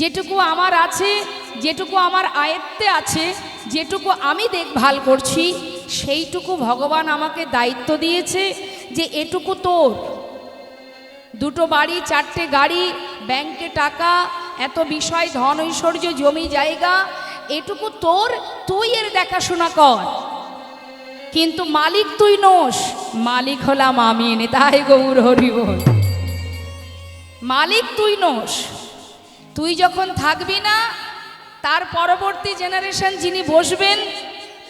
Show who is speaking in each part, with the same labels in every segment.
Speaker 1: যেটুকু আমার আছে, যেটুকু আমার আয়ত্তে আছে, যেটুকু আমি দেখভাল করছি, সেইটুকু ভগবান আমাকে দায়িত্ব দিয়েছে যে এটুকু তোর। দুটো বাড়ি, চারটে গাড়ি, ব্যাংকে টাকা, এত বিষয়, ধন ঐশ্বর্য, জমি জায়গা, এটুকু তোর, তুই এর দেখাশোনা কর। কিন্তু মালিক তুই নোস, মালিক হলাম আমি। তাই গৌর হরি বল। মালিক তুই নোস। তুই যখন থাকবি না, তার পরবর্তী জেনারেশন যিনি বসবেন,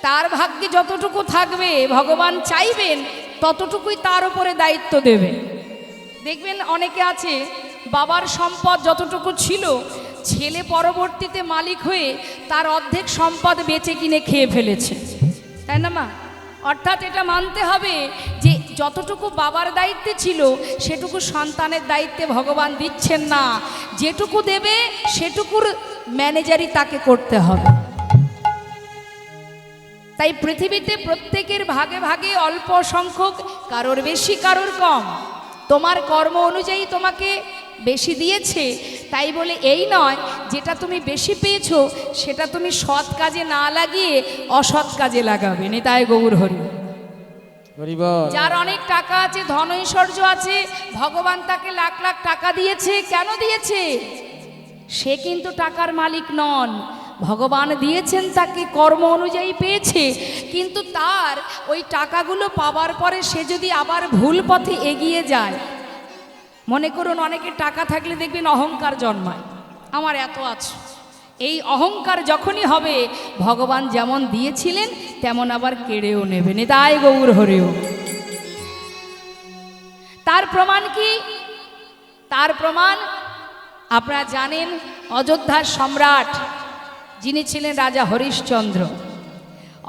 Speaker 1: তার ভাগ্যে যতটুকু থাকবে ভগবান চাইবেন ততটুকুই তার উপরে দায়িত্ব দেবে। দেখবেন অনেকে আছে বাবার সম্পদ যতটুকু ছিল, ছেলে পরবর্তীতে মালিক হয়ে তার অর্ধেক সম্পদ বেচে কিনে খেয়ে ফেলেছে, তাই না মা? অর্থাৎ এটা মানতে হবে যে যতটুকু বাবার দায়িত্বে ছিল সেটুকু সন্তানের দায়িত্বে ভগবান দিচ্ছেন না। যেটুকু দেবে সেটুকুর ম্যানেজারই তাকে করতে হবে। তাই পৃথিবীতে প্রত্যেকের ভাগে ভাগে অল্প সংখ্যক, কারোর বেশি কারোর কম। তোমার কর্ম অনুযায়ী তোমাকে বেশি দিয়েছে, তাই বলে এই নয় যেটা তুমি বেশি পেয়েছো সেটা তুমি সৎ কাজে না লাগিয়ে অসৎ কাজে লাগাবে। তাই গৌর হরি। যার অনেক টাকা আছে, ধন ঐশ্বর্য আছে, ভগবান তাকে লাখ লাখ টাকা দিয়েছে, কেন দিয়েছে? সে কিন্তু টাকার মালিক নন, ভগবান দিয়েছেন তাকে, কর্ম অনুযায়ী পেয়েছে। কিন্তু তার ওই টাকাগুলো পাওয়ার পরে সে যদি আবার ভুল পথে এগিয়ে যায়, মনে করুন অনেকের টাকা থাকলে দেখবেন অহংকার জন্মায়, আমার এত আছে। এই অহংকার যখনই হবে, ভগবান যেমন দিয়েছিলেন তেমন আবার কেড়েও নেবেন। তাই গৌর হরিও। তার প্রমাণ কি? তার প্রমাণ আপনারা জানেন, অযোধ্যার সম্রাট যিনি ছিলেন রাজা হরিশ্চন্দ্র,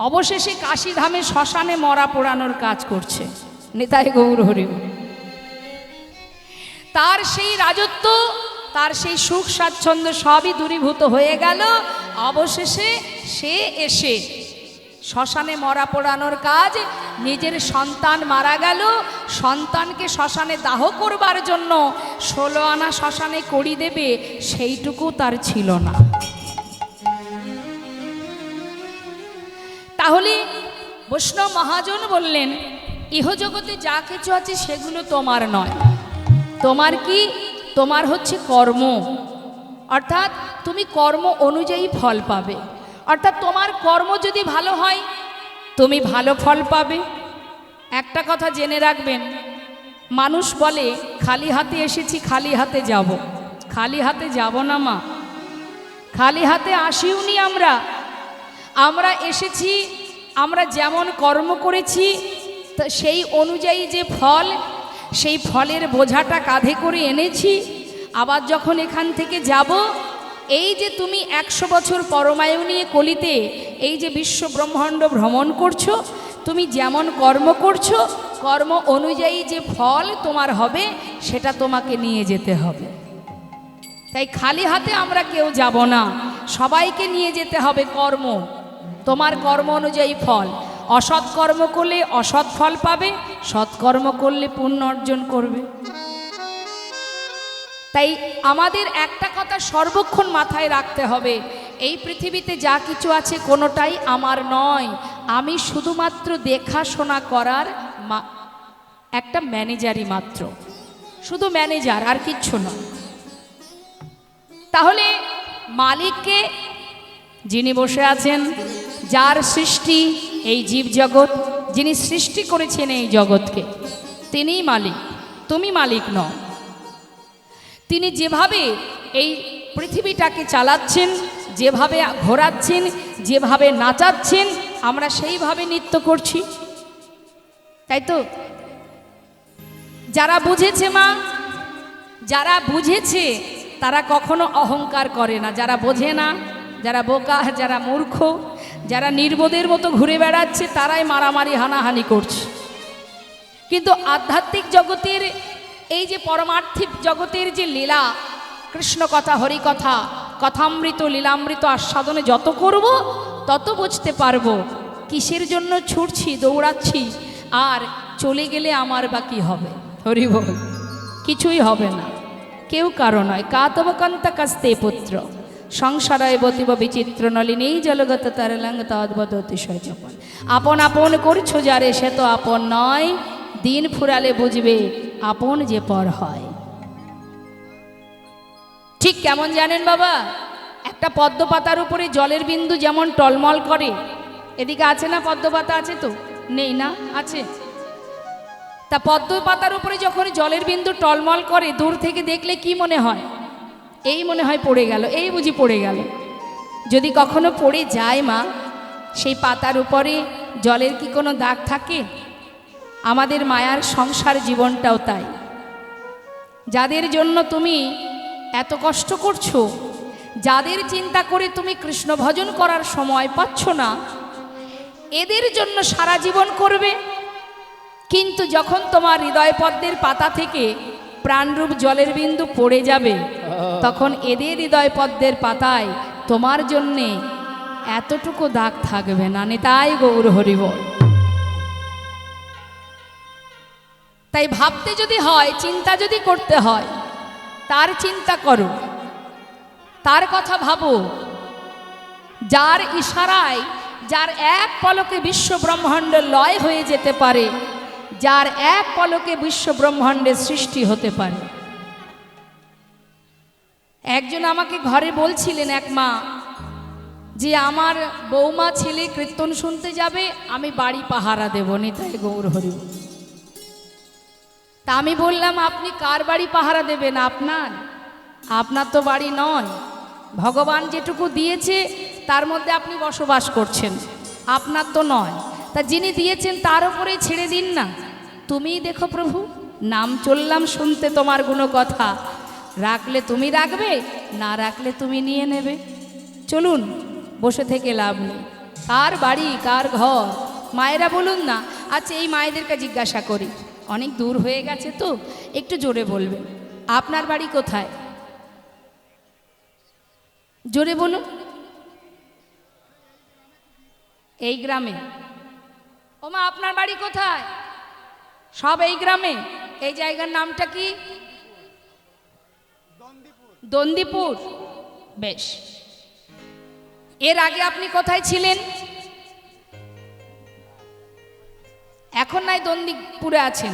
Speaker 1: অবশেষে কাশীধামে শ্মশানে মরা পোড়ানোর কাজ করছে। নিতাই গৌর হরি। তার সেই রাজত্ব, তার সেই সুখ স্বাচ্ছন্দ্য সবই দূরীভূত হয়ে গেল। অবশেষে সে এসে শ্মশানে মরা পোড়ানোর কাজ, নিজের সন্তান মারা গেল, সন্তানকে শ্মশানে দাহ করবার জন্য 16 আনা শ্মশানে করি দেবে, সেইটুকু তার ছিল না। তাহলে বৈষ্ণব মহাজন বললেন, ইহজগতে যা কিছু আছে সেগুলো তোমার নয়। তোমার কি? তোমার হচ্ছে কর্ম। অর্থাৎ তুমি কর্ম অনুযায়ী ফল পাবে। অর্থাৎ তোমার কর্ম যদি ভালো হয় তুমি ভালো ফল পাবে। একটা কথা জেনে রাখবেন, মানুষ বলে খালি হাতে এসেছি, খালি হাতে যাব। খালি হাতে যাব না মা, খালি হাতে আসিওনি আমরা। আমরা এসেছি, আমরা যেমন কর্ম করেছি সেই অনুযায়ী যে ফল, সেই ফলের বোঝাটা কাঁধে করে এনেছি। আবার যখন এখান থেকে যাব, এই যে তুমি 100 বছর পরমায়ু নিয়ে কলিতে এই যে বিশ্ব ব্রহ্মাণ্ড ভ্রমণ করছো, তুমি যেমন কর্ম করছো, কর্ম অনুযায়ী যে ফল তোমার হবে সেটা তোমাকে নিয়ে যেতে হবে। তাই খালি হাতে আমরা কেউ যাব না, সবাইকে নিয়ে যেতে হবে কর্ম। তোমার কর্ম অনুযায়ী ফল। অসৎ কর্ম করলে অসৎ ফল পাবে, সৎকর্ম করলে পুণ্য অর্জন করবে। তাই আমাদের একটা কথা সর্বক্ষণ মাথায় রাখতে হবে, এই পৃথিবীতে যা কিছু আছে কোনোটাই আমার নয়। আমি শুধুমাত্র দেখাশোনা করার একটা ম্যানেজারই মাত্র, শুধু ম্যানেজার, আর কিচ্ছু নয়। তাহলে মালিককে, যিনি বসে আছেন, যার সৃষ্টি এই জীবজগৎ, যিনি সৃষ্টি করেছেন এই জগৎকে, তিনিই মালিক, তুমি মালিক নও। তিনি যেভাবে এই পৃথিবীটাকে চালাচ্ছেন, যেভাবে ঘোরাচ্ছেন, যেভাবে নাচাচ্ছেন, আমরা সেইভাবে নৃত্য করছি, তাই তো? যারা বুঝেছে মা, যারা বুঝেছে তারা কখনো অহংকার করে না। যারা বোঝে না, যারা বোকা, যারা মূর্খ, যারা নির্বোধের মতো ঘুরে বেড়াচ্ছে, তারাই মারামারি হানাহানি করছে। কিন্তু আধ্যাত্মিক জগতের এই যে পরমার্থিক জগতের যে লীলা, কৃষ্ণ কথা, হরি কথা, কথামৃত, লীলামৃত আস্বাদনে যত করব তত বুঝতে পারবো কিসের জন্য ছুটছি, দৌড়াচ্ছি, আর চলে গেলে আমার বা কি হবে। হরি বল, কিছুই হবে না। কেউ কারো নয়। কাতবকান্ত কাস্তে পুত্র সংসারায় বতিব বিচিত্র নলিনী জলগত তারলাঙ্গ তদ্বদ অতিশয় যপন। আপন আপন করছো যারে সে তো আপন নয়, দিন ফুরালে বুঝবে আপন যে পর হয়। ঠিক কেমন জানেন বাবা, একটা পদ্ম পাতার উপরে জলের বিন্দু যেমন টলমল করে, এদিকে আছে না পদ্ম পাতা? আছে তো? নেই না? আছে। তা পদ্ম পাতার উপরে যখন জলের বিন্দু টলমল করে, দূর থেকে দেখলে কি মনে হয়? এই মনে হয় পড়ে গেল, এই বুঝি পড়ে গেল। যদি কখনো পড়ে যায় মা, সেই পাতার উপরে জলের কি কোনো দাগ থাকে? আমাদের মায়ার সংসার জীবনটাও তাই। যাদের জন্য তুমি এত কষ্ট করছো, যাদের চিন্তা করে তুমি কৃষ্ণ ভজন করার সময় পাচ্ছ না, এদের জন্য সারা জীবন করবে। কিন্তু যখন তোমার হৃদয় পদ্মের পাতা থেকে প্রাণরূপ জলের বিন্দু পড়ে যাবে, তখন এদের হৃদয় পদ্মের পাতায় তোমার জন্যে এতটুকু দাগ থাকবে না। নিতাই গৌর হরি বল। তাই ভাবতে যদি হয়, চিন্তা যদি করতে হয়, তার চিন্তা করো, তার কথা ভাবো, যার ইশারায়, যার এক পলকে বিশ্ব ব্রহ্মাণ্ড লয় হয়ে যেতে পারে, যার এক পলকে বিশ্ব ব্রহ্মাণ্ডের সৃষ্টি হতে পারে। একজন আমাকে ঘরে বলছিলেন, এক মা, যে আমার বৌমা ছেলে কীর্তন শুনতে যাবে, আমি বাড়ি পাহারা দেব। নিতাই গৌর হরি। তা আমি বললাম, আপনি কার বাড়ি পাহারা দেবেন? আপনার তো বাড়ি নয়। ভগবান যেটুকু দিয়েছে তার মধ্যে আপনি বসবাস করছেন, আপনার তো নয়। তা যিনি দিয়েছেন তার উপরেই ছেড়ে দিন না। তুমিই দেখো প্রভু, নাম চললাম শুনতে তোমার গুণ কথা, রাখলে তুমি রাখবে, না রাখলে তুমি নিয়ে নেবে। চলুন, বসে থেকে লাভ নেই। কার বাড়ি, কার ঘর? মায়েরা বলুন না। আচ্ছা, এই মায়েদেরকে জিজ্ঞাসা করি, অনেক দূর হয়ে গেছে তো, একটু জোরে বলবেন, আপনার বাড়ি কোথায়? জোরে বলুন। এই গ্রামে? ও মা, আপনার বাড়ি কোথায়? সব এই গ্রামে? এই জায়গার নামটা কি? দন্দিপুর। বেশ। এর আগে আপনি কোথায় ছিলেন? এখন নাই দন্দিপুরে আছেন,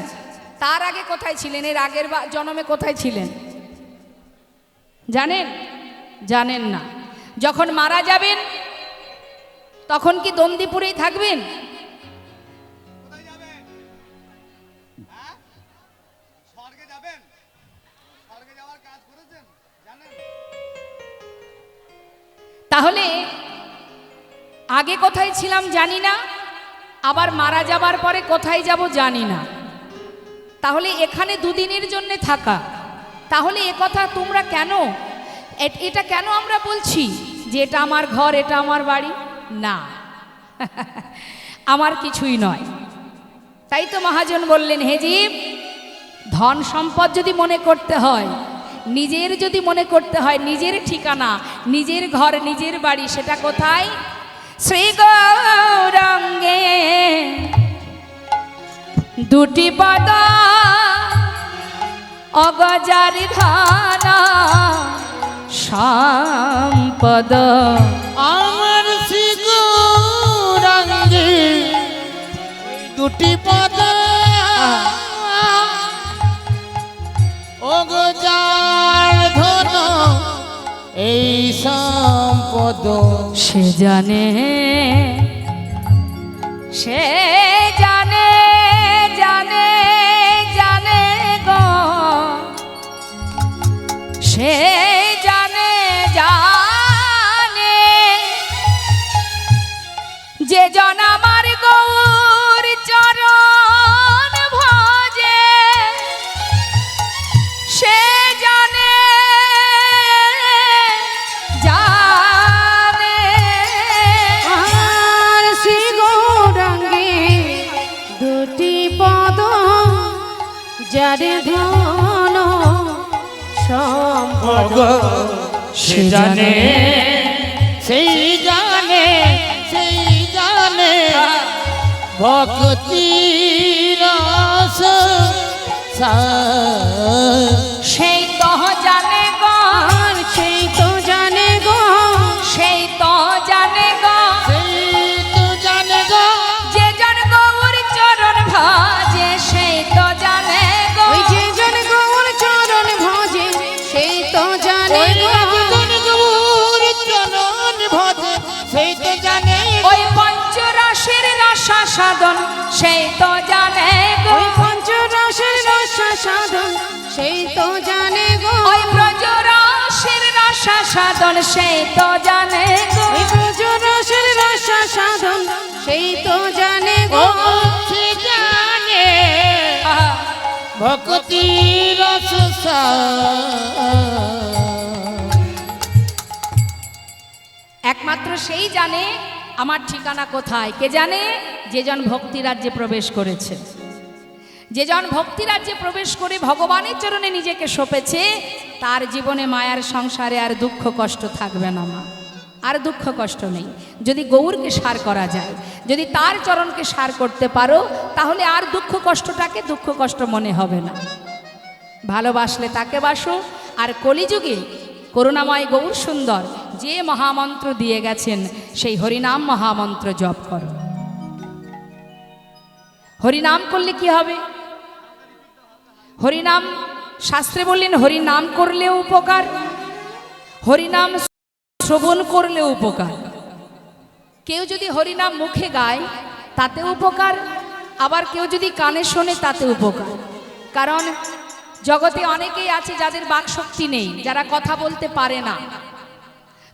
Speaker 1: তার আগে কোথায় ছিলেন? এর আগের জন্মে কোথায় ছিলেন জানেন? জানেন না। যখন মারা যাবেন তখন কি দন্দিপুরেই থাকবেন? তাহলে আগে কোথায় ছিলাম জানি না, আবার মারা যাবার পরে কোথায় যাব জানি না। তাহলে এখানে দুদিনের জন্য থাকা, তাহলে এ কথা তোমরা কেন, এটা কেন আমরা বলছি যে এটা আমার ঘর, এটা আমার বাড়ি? না, আমার কিছুই নয়। তাই তো মহাজন বললেন, হে জীব, ধন সম্পদ যদি মনে করতে হয়, নিজের যদি মনে করতে হয়, নিজের ঠিকানা, নিজের ঘর, নিজের বাড়ি, সেটা কোথায়? শ্রী গৌরাঙ্গে দুটি পদ অগজার ধানা সম্পদ।
Speaker 2: আমার শ্রী গৌরাঙ্গে দুটি পদ অগজার ধন এই সম্পদ।
Speaker 1: সে জানে, সে জানে, জানে জানে গো, সে জানে, জানে যে জন আমার গৌর চরণ ভজে, সে জানে, জানে।
Speaker 3: আর শ্রী গৌরাঙ্গে দুটি পদ যার ধন সম্পদ।
Speaker 2: সে জানে, সেই জানে, সেই জানে ভক্তি রস
Speaker 1: সেই তো সাধন সেই তো জানে গো,
Speaker 3: ওই পঞ্চরসের রস সাধন সেই তো জানে গো,
Speaker 1: ওই ব্রজরসের রসা সাধন সেই তো জানে গো,
Speaker 3: ওই ব্রজরসের রস সাধন সেই তো জানে
Speaker 2: ও
Speaker 3: গো।
Speaker 2: সে জানে ভক্তি রস
Speaker 1: একমাত্র সেই জানে আমার ঠিকানা কোথায়। কে জানে? যেজন ভক্তি রাজ্যে প্রবেশ করেছে, যেজন ভক্তি রাজ্যে প্রবেশ করে ভগবানের চরণে নিজেকে সঁপেছে, তার জীবনে মায়ার সংসারে আর দুঃখ কষ্ট থাকবে না। মা, আর দুঃখ কষ্ট নেই। যদি গৌরকে সার করা যায়, যদি তার চরণকে সার করতে পারো, তাহলে আর দুঃখ কষ্টটাকে দুঃখ কষ্ট মনে হবে না। ভালোবাসলে তাকে বাসো। আর কলিযুগে করুণাময় গৌর সুন্দর যে মহামন্ত্র দিয়ে গেছেন, সেই হরিনাম মহামন্ত্র জপ করো। হরিনাম করলে কি হবে? হরিনাম শাস্ত্রে বললেন হরিনাম করলেও উপকার, হরিনাম শ্রবণ করলেও উপকার। কেউ যদি হরিনাম মুখে গায় তাতে উপকার, আবার কেউ যদি কানে শোনে তাতে উপকার। কারণ জগতে অনেকেই আছে যাদের বাকশক্তি নেই, যারা কথা বলতে পারে না।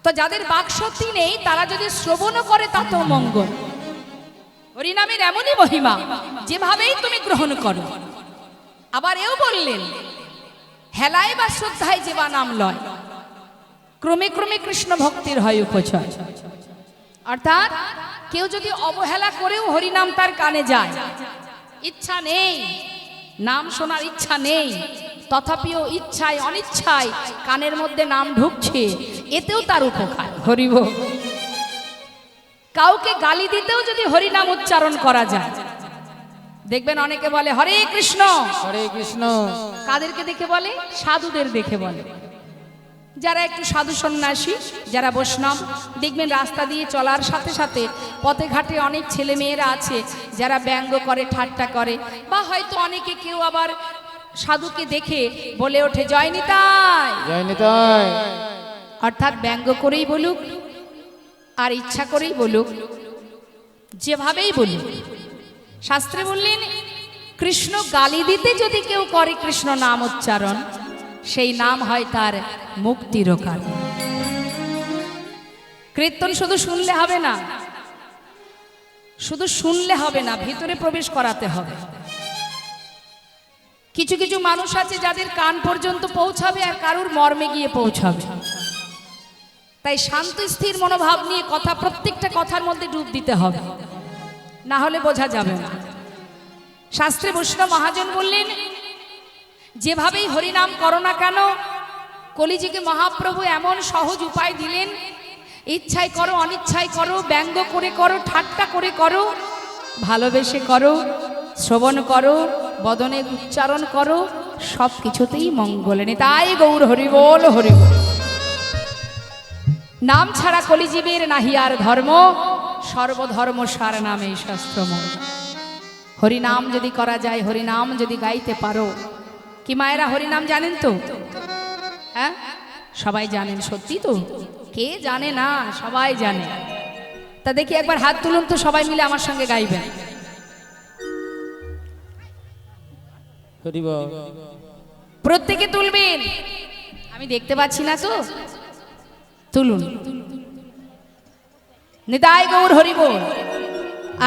Speaker 1: তো যাদের বাকশক্তি নেই তারা যদি শ্রবণও করে তাতেও মঙ্গল। হরিনামের এমনই মহিমা, যেভাবেই তুমি গ্রহণ করো। আবার এও বললেন, হেলায় বা শ্রদ্ধায় যে বা নাম লয়, ক্রমে ক্রমে কৃষ্ণ ভক্তির হয় উপচয়। অর্থাৎ কেউ যদি অবহেলা করেও হরিনাম তার কানে যায়, ইচ্ছা নেই, নাম শোনার ইচ্ছা নেই, তথাপিও ইচ্ছায় অনিচ্ছায় কানের মধ্যে নাম ঢুকছে, এতেও তার উপকার। হরিব। কাউকে গালি দিতেও যদি হরিনাম উচ্চারণ করা যায়, দেখবেন অনেকে বলে হরে কৃষ্ণ।
Speaker 2: হরে কৃষ্ণ।
Speaker 1: কাদেরকে দেখে বলে? সাধুদের দেখে বলে। যারা একটু সাধু সন্ন্যাসী, যারা বৈষ্ণব, দেখবেন রাস্তা দিয়ে চলার সাথে সাথে পথে ঘাটে অনেক ছেলে মেয়েরা আছে যারা ব্যঙ্গ করে, ঠাট্টা করে, বা হয়তো অনেকে কেউ আবার সাধুকে দেখে বলে ওঠে জয় নিতাই।
Speaker 2: জয় নিতাই।
Speaker 1: অর্থাৎ ব্যঙ্গ করেই বলুক আর ইচ্ছা করেই বলুক, যেভাবেই বলুক, শাস্ত্রে বললেন কৃষ্ণ গালি দিতে যদি কেউ করে কৃষ্ণ নাম উচ্চারণ, সেই নাম হয় তার মুক্তির কারণ। কীর্তন শুধু শুনলে হবে না, শুধু শুনলে হবে না, ভিতরে প্রবেশ করাতে হবে। কিছু কিছু মানুষ আছে যাদের কান পর্যন্ত পৌঁছাবে আর কারুর মর্মে গিয়ে পৌঁছাবে। তাই শান্ত স্থির মনোভাব নিয়ে কথা, প্রত্যেকটা কথার মধ্যে ডুব দিতে হবে, না হলে বোঝা যাবে না। শাস্ত্রে বৈষ্ণব মহাজন বললেন, যেভাবেই হরিনাম করো না কেন, কলিযুগে মহাপ্রভু এমন সহজ উপায় দিলেন, ইচ্ছায় করো অনিচ্ছায় করো, ব্যঙ্গ করে করো, ঠাট্টা করে করো, ভালোবেসে করো, শ্রবণ করো, বদনে উচ্চারণ করো, সব কিছুতেই মঙ্গল এনে। তাই গৌর হরিবোল হরিবোল। নাম ছাড়া কলিজীবের নাহি আর ধর্ম, সর্বধর্ম সার নামে শাস্ত্রময়। হরিনাম যদি করা যায়, হরিনাম যদি গাইতে পারো, কি মায়েরা হরিনাম জানেন তো? হ্যাঁ, সবাই জানেন। সত্যি তো? কে জানে না? সবাই জানে। তা দেখি একবার হাত তুলুন তো, সবাই মিলে আমার সঙ্গে গাইবেন। প্রত্যেকে তুলবেন, আমি দেখতে পাচ্ছি না তো, তুলুন। নিতাই গৌর হরিবোল।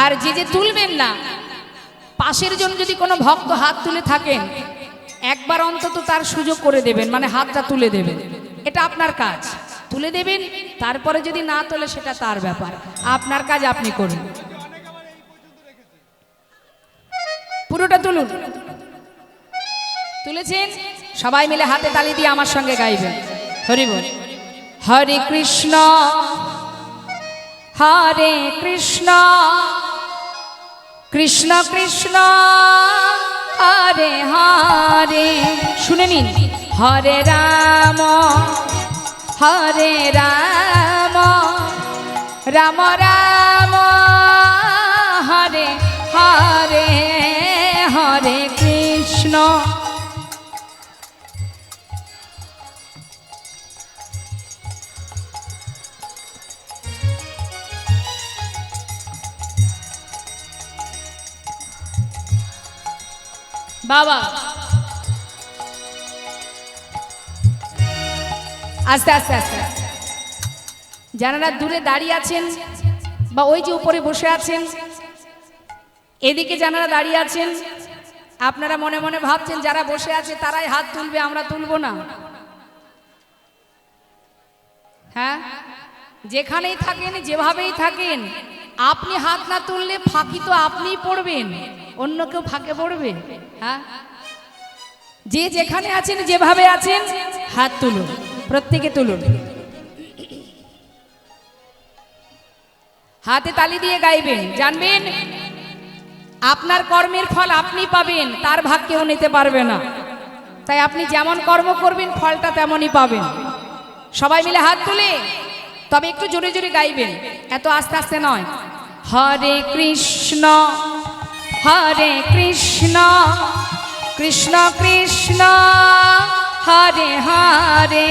Speaker 1: আর যে যে তুলবেন না, পাশের জন যদি কোনো ভক্ত হাত তুলে থাকেন, একবার অন্তত তার সুযোগ করে দেবেন, মানে হাতটা তুলে দেবেন। এটা আপনার কাজ, তুলে দেবেন। তারপরে যদি না তোলে সেটা তার ব্যাপার, আপনার কাজ আপনি করুন। পুরোটা তুলুন। তুলেছেন? সবাই মিলে হাতে তালি দিয়ে আমার সঙ্গে গাইবেন। হরি বল। হরে কৃষ্ণ হরে কৃষ্ণ কৃষ্ণ কৃষ্ণ হরে হরে। শুনে নিন, হরে রাম রাম রাম হরে হরে, হরে কৃষ্ণ। বাবা আস্তে আস্তে আস্তে আস্তে। যারা দূরে দাঁড়িয়ে আছেন বা ওই যে উপরে বসে আছেন, এদিকে যারা দাঁড়িয়ে আছেন, আপনারা মনে মনে ভাবছেন যারা বসে আছে তারাই হাত তুলবে, আমরা তুলবো না। হ্যাঁ, যেখানেই থাকেন যেভাবেই থাকেন, আপনি হাত না তুললে ফাঁকি তো আপনিই পড়বেন, অন্য কেউ ফাঁকে পড়বে? হ্যাঁ, যে যেখানে আছেন যেভাবে আছেন হাত তুলুন, প্রত্যেকে তুলুন। হাতে তালি দিয়ে গাইবেন, জানবেন আপনার কর্মের ফল আপনি পাবেন, তার ভাগ কেউ নিতে পারবে না। তাই আপনি যেমন কর্ম করবেন ফলটা তেমনই পাবেন। সবাই মিলে হাত তুলে, তবে একটু জোরে জোরে গাইবেন, এত আস্তে আস্তে নয়। হরে কৃষ্ণ কৃষ্ণ কৃষ্ণ হরে হরে,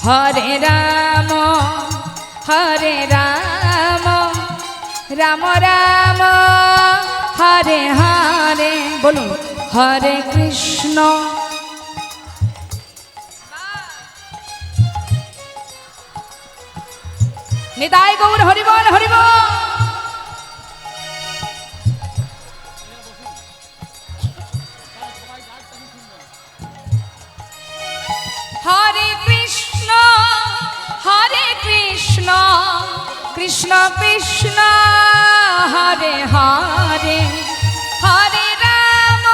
Speaker 1: হরে রাম রাম রাম হরে হরে। বলুন হরে কৃষ্ণ। নিতাই গৌর হরিবল হরিবল। হরে কৃষ্ণ কৃষ্ণ কৃষ্ণ হরে হরে, হরে রাম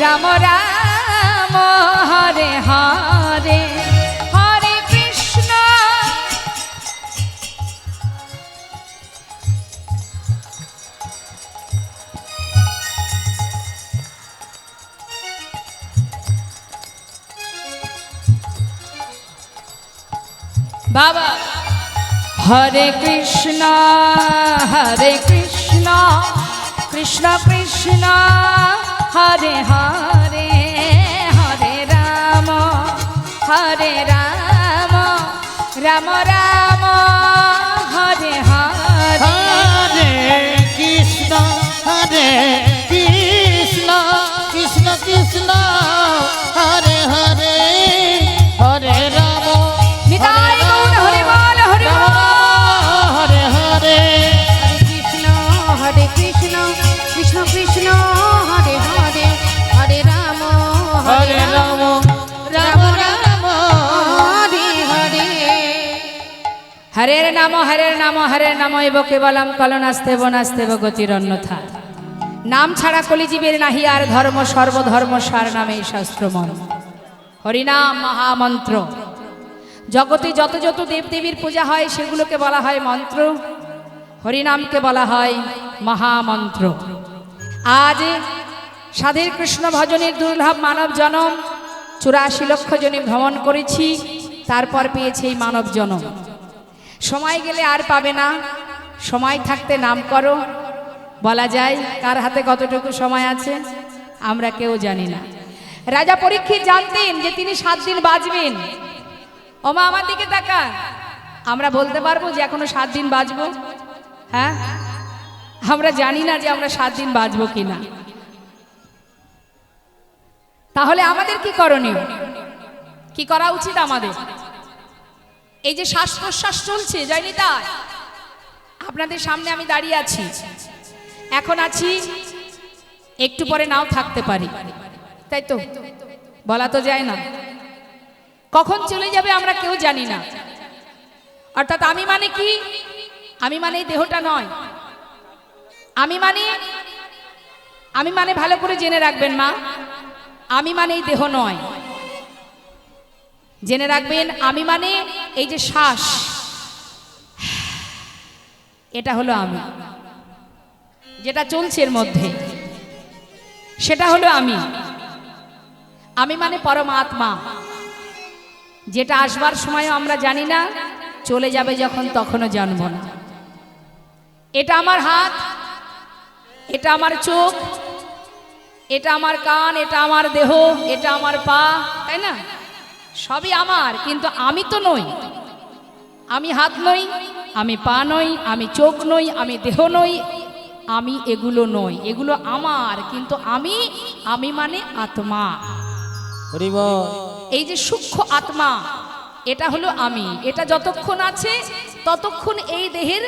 Speaker 1: রাম রাম হরে হরে, হরে কৃষ্ণ। বাবা হরে কৃষ্ণ কৃষ্ণ কৃষ্ণ হরে হরে, হরে রাম রাম রাম হরে হরে।
Speaker 2: হরে কৃষ্ণ কৃষ্ণ কৃষ্ণ হরে হরে, হরে রাম
Speaker 1: নিতাই গৌর হরিবল হরিবল।
Speaker 2: হরে হরে,
Speaker 3: হরে কৃষ্ণ কৃষ্ণ কৃষ্ণ হরে হরে, হরে রাম
Speaker 2: হরে রাম রাম রাম
Speaker 3: হরে হরে।
Speaker 1: হরের নাম হরের নাম এব কেবলম কলনাস্তেব নাস্তেব গতিরন্যথা। নাম ছাড়া কলিজীবের নাহি আর ধর্ম, সর্বধর্ম সার নামে শাস্ত্র মর্ম। হরিনাম মহামন্ত্র। জগতে যত যত দেবদেবীর পূজা হয় সেগুলোকে বলা হয় মন্ত্র, হরিনামকে বলা হয় মহামন্ত্র। আজ সাধের কৃষ্ণ ভজনের দুর্লভ মানব জনম, 84 লক্ষ জনে ভ্রমণ করেছি, তারপর পেয়েছে এই মানব জনম। সময় গেলে আর পাবে না, সময় থাকতে নাম করো। বলা যায় কার হাতে কতটুকু সময় আছে আমরা কেউ জানি না। রাজা পরীক্ষিত জানতেন যে তিনি 7 দিন বাঁচবেন। ওমা আমার দিকে তাকা, আমরা বলতে পারবো যে এখনো 7 দিন বাঁচবো? হ্যাঁ, আমরা জানি না যে আমরা 7 দিন বাঁচবো কিনা। তাহলে আমাদের কি করণীয়, কি করা উচিত আমাদের? এই যে শ্বাস প্রশ্বাস চলছে যায়নি তাই, আপনাদের সামনে আমি দাঁড়িয়ে আছি, এখন আছি, একটু পরে নাও থাকতে পারি, তাই তো? বলা তো যায় না, কখন চলে যাবে আমরা কেউ জানি না। অর্থাৎ আমি মানে কি? আমি মানে এই দেহটা নয়। আমি মানে ভালো করে জেনে রাখবেন মা, আমি মানে এই দেহ নয়। জেনে রাখবেন আমি মানে এই যে শ্বাস, এটা হলো আমি, যেটা চলছে এর মধ্যে সেটা হলো আমি। আমি মানে পরমাত্মা, যেটা আসবার সময়ও আমরা জানি না, চলে যাবে যখন তখনও জানব না। এটা আমার হাত, এটা আমার চোখ, এটা আমার কান, এটা আমার দেহ, এটা আমার পা, তাই না? সবই আমার, কিন্তু আমি তো নই। আমি হাত নই, আমি পা নই, আমি চোখ নই, আমি দেহ নই, আমি এগুলো নই, এগুলো আমার, কিন্তু আমি মানে আত্মা।
Speaker 2: হরি বল।
Speaker 1: এই যে সূক্ষ্ম আত্মা, এটা হলো আমি। এটা যতক্ষণ আছে ততক্ষণ এই দেহের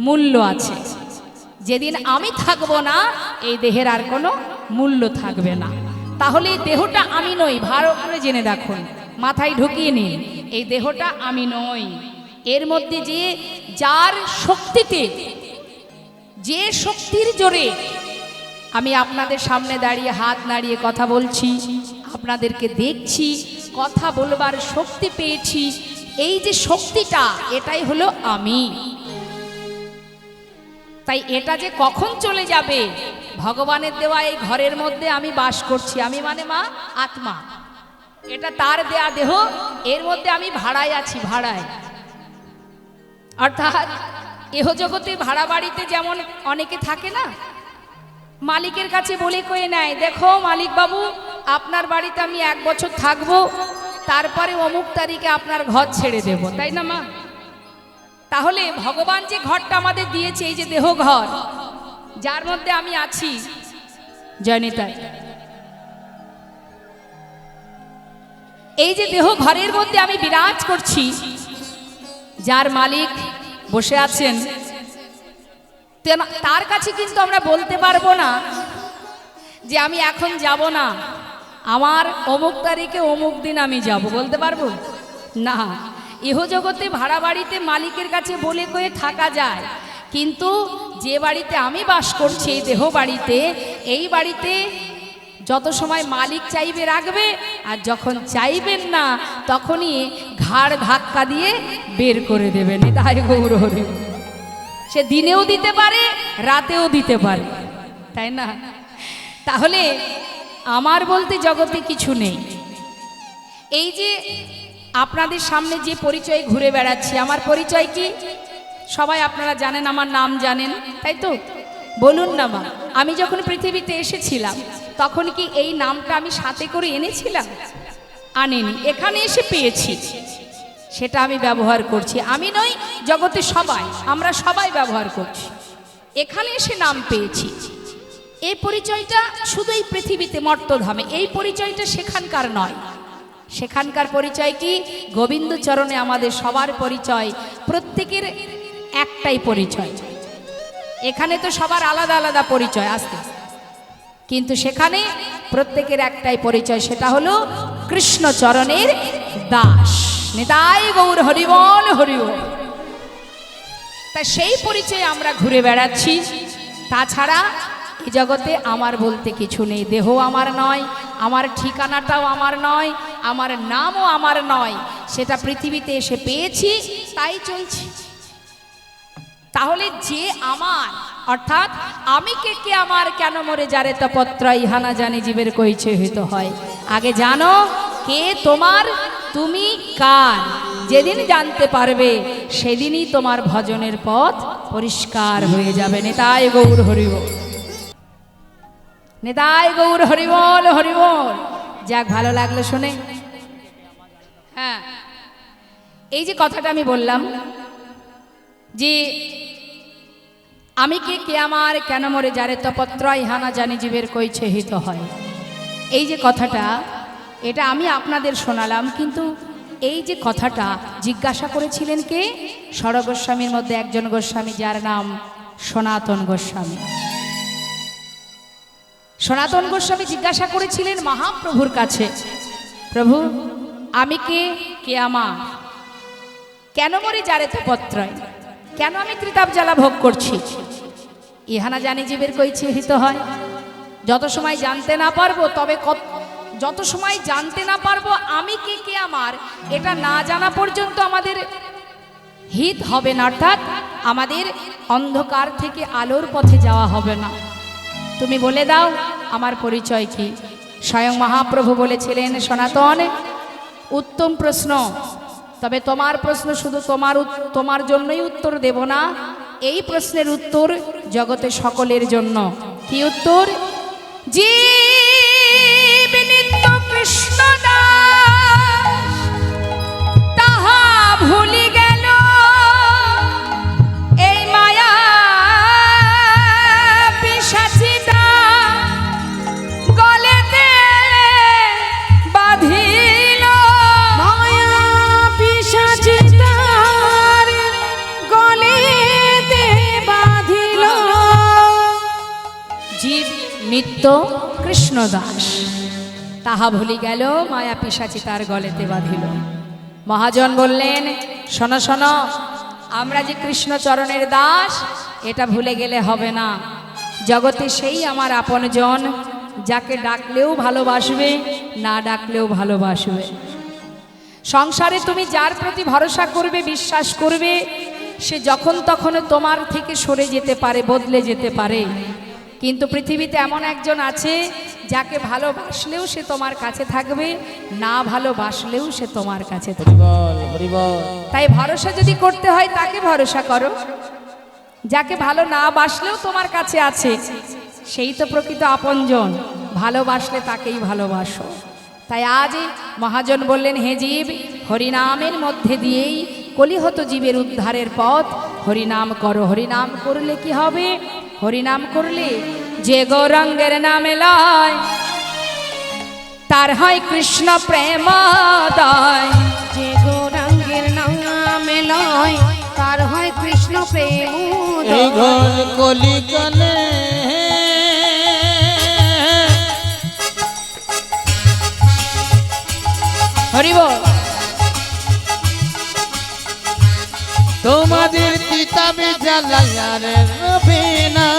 Speaker 1: মূল্য আছে। যেদিন আমি থাকবো না, এই দেহের আর কোনো মূল্য থাকবে না। তাহলে এই দেহটা আমি নই, ভালো করে জেনে রাখুন, মাথায় ঢুকিয়ে নিন, এই দেহটা আমি নই। এর মধ্যে যে যার শক্তিতে, যে শক্তির জোরে আমি আপনাদের সামনে দাঁড়িয়ে হাত নাড়িয়ে কথা বলছি, আপনাদেরকে দেখছি, কথা বলবার শক্তি পেয়েছি, এই যে শক্তিটা, এটাই হলো আমি। তাই এটা যে কখন চলে যাবে, ভগবানের দেওয়া এই ঘরের মধ্যে আমি বাস করছি, আমি মানে মা আত্মা, এটা তার দেয়া দেহ, এর মধ্যে আমি ভাড়ায় আছি, ভাড়ায়। অর্থাৎ এহ জগতে ভাড়া বাড়িতে যেমন অনেকে থাকে না, মালিকের কাছে বলে কয়ে নেয়, দেখো মালিক বাবু, আপনার বাড়িতে আমি 1 বছর থাকবো, তারপরে অমুক তারিখে আপনার ঘর ছেড়ে দেব, তাই না মা? তাহলে ভগবান যে ঘরটা আমাদের দিয়েছে, এই যে দেহ ঘর, যার মধ্যে আমি আছি, জয়নিতা, এই যে দেহ ঘরের মধ্যে আমি বিরাজ করছি, যার মালিক বসে আছেন, তার কাছে কিন্তু আমরা বলতে পারবো না যে আমি এখন যাব না, আমার অমুক তারিখে অমুক দিন আমি যাব, বলতে পারবো না। ইহ জগতে ভাড়া বাড়িতে মালিকের কাছে বলে কয়ে থাকা যায়, কিন্তু যে বাড়িতে আমি বাস করছি, এই দেহ বাড়িতে, এই বাড়িতে যত সময় মালিক চাইবে রাখবে, আর যখন চাইবেন না তখনই ঘাড় ধাক্কা দিয়ে বের করে দেবেন। তাই গৌর হরি, সে দিনেও দিতে পারে, রাতেও দিতে পারে, তাই না? তাহলে আমার বলতে জগতে কিছু নেই। এই যে আপনাদের সামনে যে পরিচয় ঘুরে বেড়াচ্ছি, আমার পরিচয় কি সবাই আপনারা জানেন, আমার নাম জানেন, তাই তো? বলুন না মা, আমি যখন পৃথিবীতে এসেছিলাম তখন কি এই নামটা আমি সাথে করে এনেছিলাম? আনিনি, এখানে এসে পেয়েছি, সেটা আমি ব্যবহার করছি। আমি নই, জগতে সবাই, আমরা সবাই ব্যবহার করছি, এখানে এসে নাম পেয়েছি। এই পরিচয়টা শুধু এই পৃথিবীতে, মর্তধামে, এই পরিচয়টা সেখানকার নয়। সেখানকার পরিচয় কি? গোবিন্দ চরণে আমাদের সবার পরিচয়, প্রত্যেকের একটাই পরিচয়। এখানে তো সবার আলাদা আলাদা পরিচয় আসতে, কিন্তু সেখানে প্রত্যেকের একটাই পরিচয়, সেটা হলো কৃষ্ণ চরণের দাস। নিতাই গৌর হরিবল হরিবল। তাই সেই পরিচয়ে আমরা ঘুরে বেড়াচ্ছি। তাছাড়া এই জগতে আমার বলতে কিছু নেই। দেহ আমার নয়, আমার ঠিকানাটাও আমার নয়, আমার নামও আমার নয়, সেটা পৃথিবীতে এসে পেয়েছি, তাই চলছি। তাহলে যে আমার, অর্থাৎ আমি কে আমার, কেন মরে যারে তপত্র ইহানা জানি জীবের কইছে হইতে হয়। আগে জানো কে তোমার, তুমি কার। যেদিন জানতে পারবে সেদিনই তোমার ভজনের পথ পরিষ্কার হয়ে যাবে। নিতাই গৌর হরিবল, নিতাই গৌর হরিবল হরিবল। যাক, ভালো লাগলো শুনে। হ্যাঁ, এই যে কথাটা আমি বললাম যে আমি কে আমার, কেন মরে যারে তপত্র ইহানা জানি জীবের কইছে হিত হয়, এই যে কথাটা, এটা আমি আপনাদের শোনালাম, কিন্তু এই যে কথাটা জিজ্ঞাসা করেছিলেন কে? ষড় গোস্বামীর মধ্যে একজন গোস্বামী, যার নাম সনাতন গোস্বামী। সনাতন গোস্বামী জিজ্ঞাসা করেছিলেন মহাপ্রভুর কাছে, প্রভু আমি কে আমার, কেন মরে যারে তপত্রয়, কেন আমি ত্রিতাপ জ্বালা ভোগ করছি? ইহানা জানি জীবের কইছে হিত হয়। যত সময় জানতে না পারবো, তবে যত সময় জানতে না পারবো আমি কে আমার, এটা না জানা পর্যন্ত আমাদের হিত হবে না, অর্থাৎ আমাদের অন্ধকার থেকে আলোর পথে যাওয়া হবে না। তুমি বলে দাও আমার পরিচয় কি? স্বয়ং মহাপ্রভু বলেছিলেন, সনাতন উত্তম প্রশ্ন, তবে তোমার প্রশ্ন শুধু তোমার জন্যই উত্তর দেব না, এই প্রশ্নের উত্তর জগতে সকলের জন্য। কি উত্তর? জীব নিত্য কৃষ্ণ দাস তাহা ভুলি গেল, এই মায়া নিত্য কৃষ্ণদাস। তাহা ভুলি গেল, মায়া পিশাচি তার গলেতে বাঁধিল। মহাজন বললেন, শোনো শোনো, আমরা যে কৃষ্ণচরণের দাস, এটা ভুলে গেলে হবে না। জগতে সেই আমার আপনজন, যাকে ডাকলেও ভালোবাসবে, না ডাকলেও ভালোবাসবে। সংসারে তুমি যার প্রতি ভরসা করবে, বিশ্বাস করবে, সে যখন তখন তোমার থেকে সরে যেতে পারে, বদলে যেতে পারে। কিন্তু পৃথিবীতে এমন একজন আছে, যাকে ভালোবাসলেও সে তোমার কাছে থাকবে, না ভালোবাসলেও সে তোমার কাছে থাকবে।
Speaker 2: হরিবল হরিবল।
Speaker 1: তাই ভরসা যদি করতে হয়, তাকে ভরসা করো। যাকে ভালো না বাসলেও তোমার কাছে আছে, সেই তো প্রকৃত আপনজন। ভালোবাসলে তাকেই ভালোবাসো। তাই আজ মহাজন বললেন, হে জীব, হরিনামের মধ্যে দিয়েই কলিহত জীবের উদ্ধারের পথ। হরিনাম করো। হরিনাম করলে কি হবে? হরিনাম করলে যে গৌরাঙ্গের নামে লয়, তার হয় কৃষ্ণ প্রেমোদয়।
Speaker 3: যে গৌরাঙ্গের নামে লয়, তার হয় কৃষ্ণ প্রেম
Speaker 2: এই ঘর কলিকালে
Speaker 1: হরিবল।
Speaker 2: তোমাদের কিতাবে জ্বালায়ার রবে না,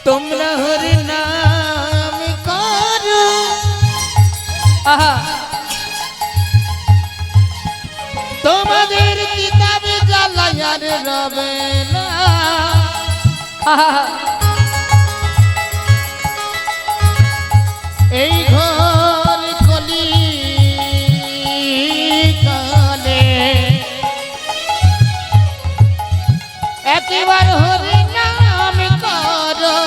Speaker 2: তোমরা হরি নাম করো।
Speaker 1: আহা,
Speaker 2: তোমাদের কিতাবে জ্বালায়ার রবে না,
Speaker 1: আহা,
Speaker 2: এই ঘর কলি কালে একবার হরি নাম করো।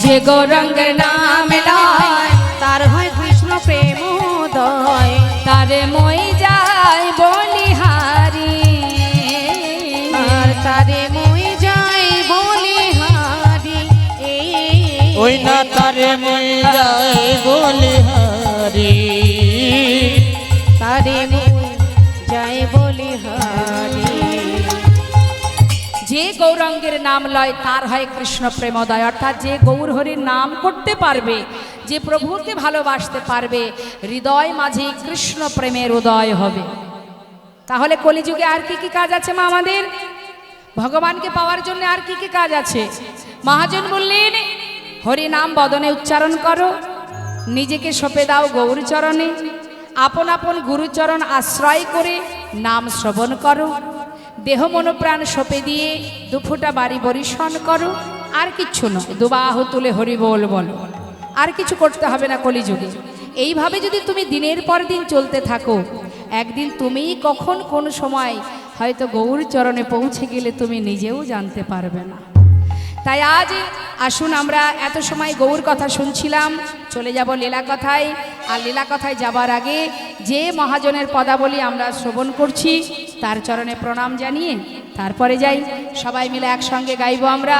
Speaker 1: যে গৌরাঙ্গের নামে লয়,
Speaker 3: তার হয় কৃষ্ণ প্রেমোদয়।
Speaker 1: তারে মই যায় বলিহারি।
Speaker 3: আর তারে মই যাই বলিহারি।
Speaker 2: ওই না তারে মই যায় বলিহারি,
Speaker 3: তারে মই যাই বলিহারি।
Speaker 1: যে গৌরাঙ্গের নাম লয়, তার হয় কৃষ্ণ প্রেমোদয়। অর্থাৎ যে গৌর হরির নাম করতে পারবে, যে প্রভুকে ভালোবাসতে পারবে, হৃদয় মাঝে কৃষ্ণ প্রেমের উদয় হবে। তাহলে কলিযুগে আর কি কি কাজ আছে মা আমাদের? ভগবানকে পাওয়ার জন্য আর কি কি কাজ আছে? মহাজন বললেন, হরি নাম বদনে উচ্চারণ করো, নিজেকে সঁপে দাও গৌর চরণে, আপন আপন গুরুচরণ আশ্রয় করে নাম শ্রবণ করো, দেহ মনোপ্রাণ সঁপে দিয়ে দুফুটা বাড়ি বরিশন করো। আর কিচ্ছু নয়, দুবাহু তুলে হরি বল বলো। আর কিছু করতে হবে না কলিযুগে। এইভাবে যদি তুমি দিনের পর দিন চলতে থাকো, একদিন তুমিই কখন কোন সময় হয়তো গৌর চরণে পৌঁছে গেলে তুমি নিজেও জানতে পারবে না। তাই আজ আসুন, আমরা এত সময় গৌর কথা শুনছিলাম, চলে যাব লীলা কথায়। আর লীলা কথায় যাবার আগে যে মহাজনের পদাবলী আমরা শ্রবণ করছি, তার চরণে প্রণাম জানিয়ে তারপরে যাই। সবাই মিলে একসঙ্গে গাইব আমরা।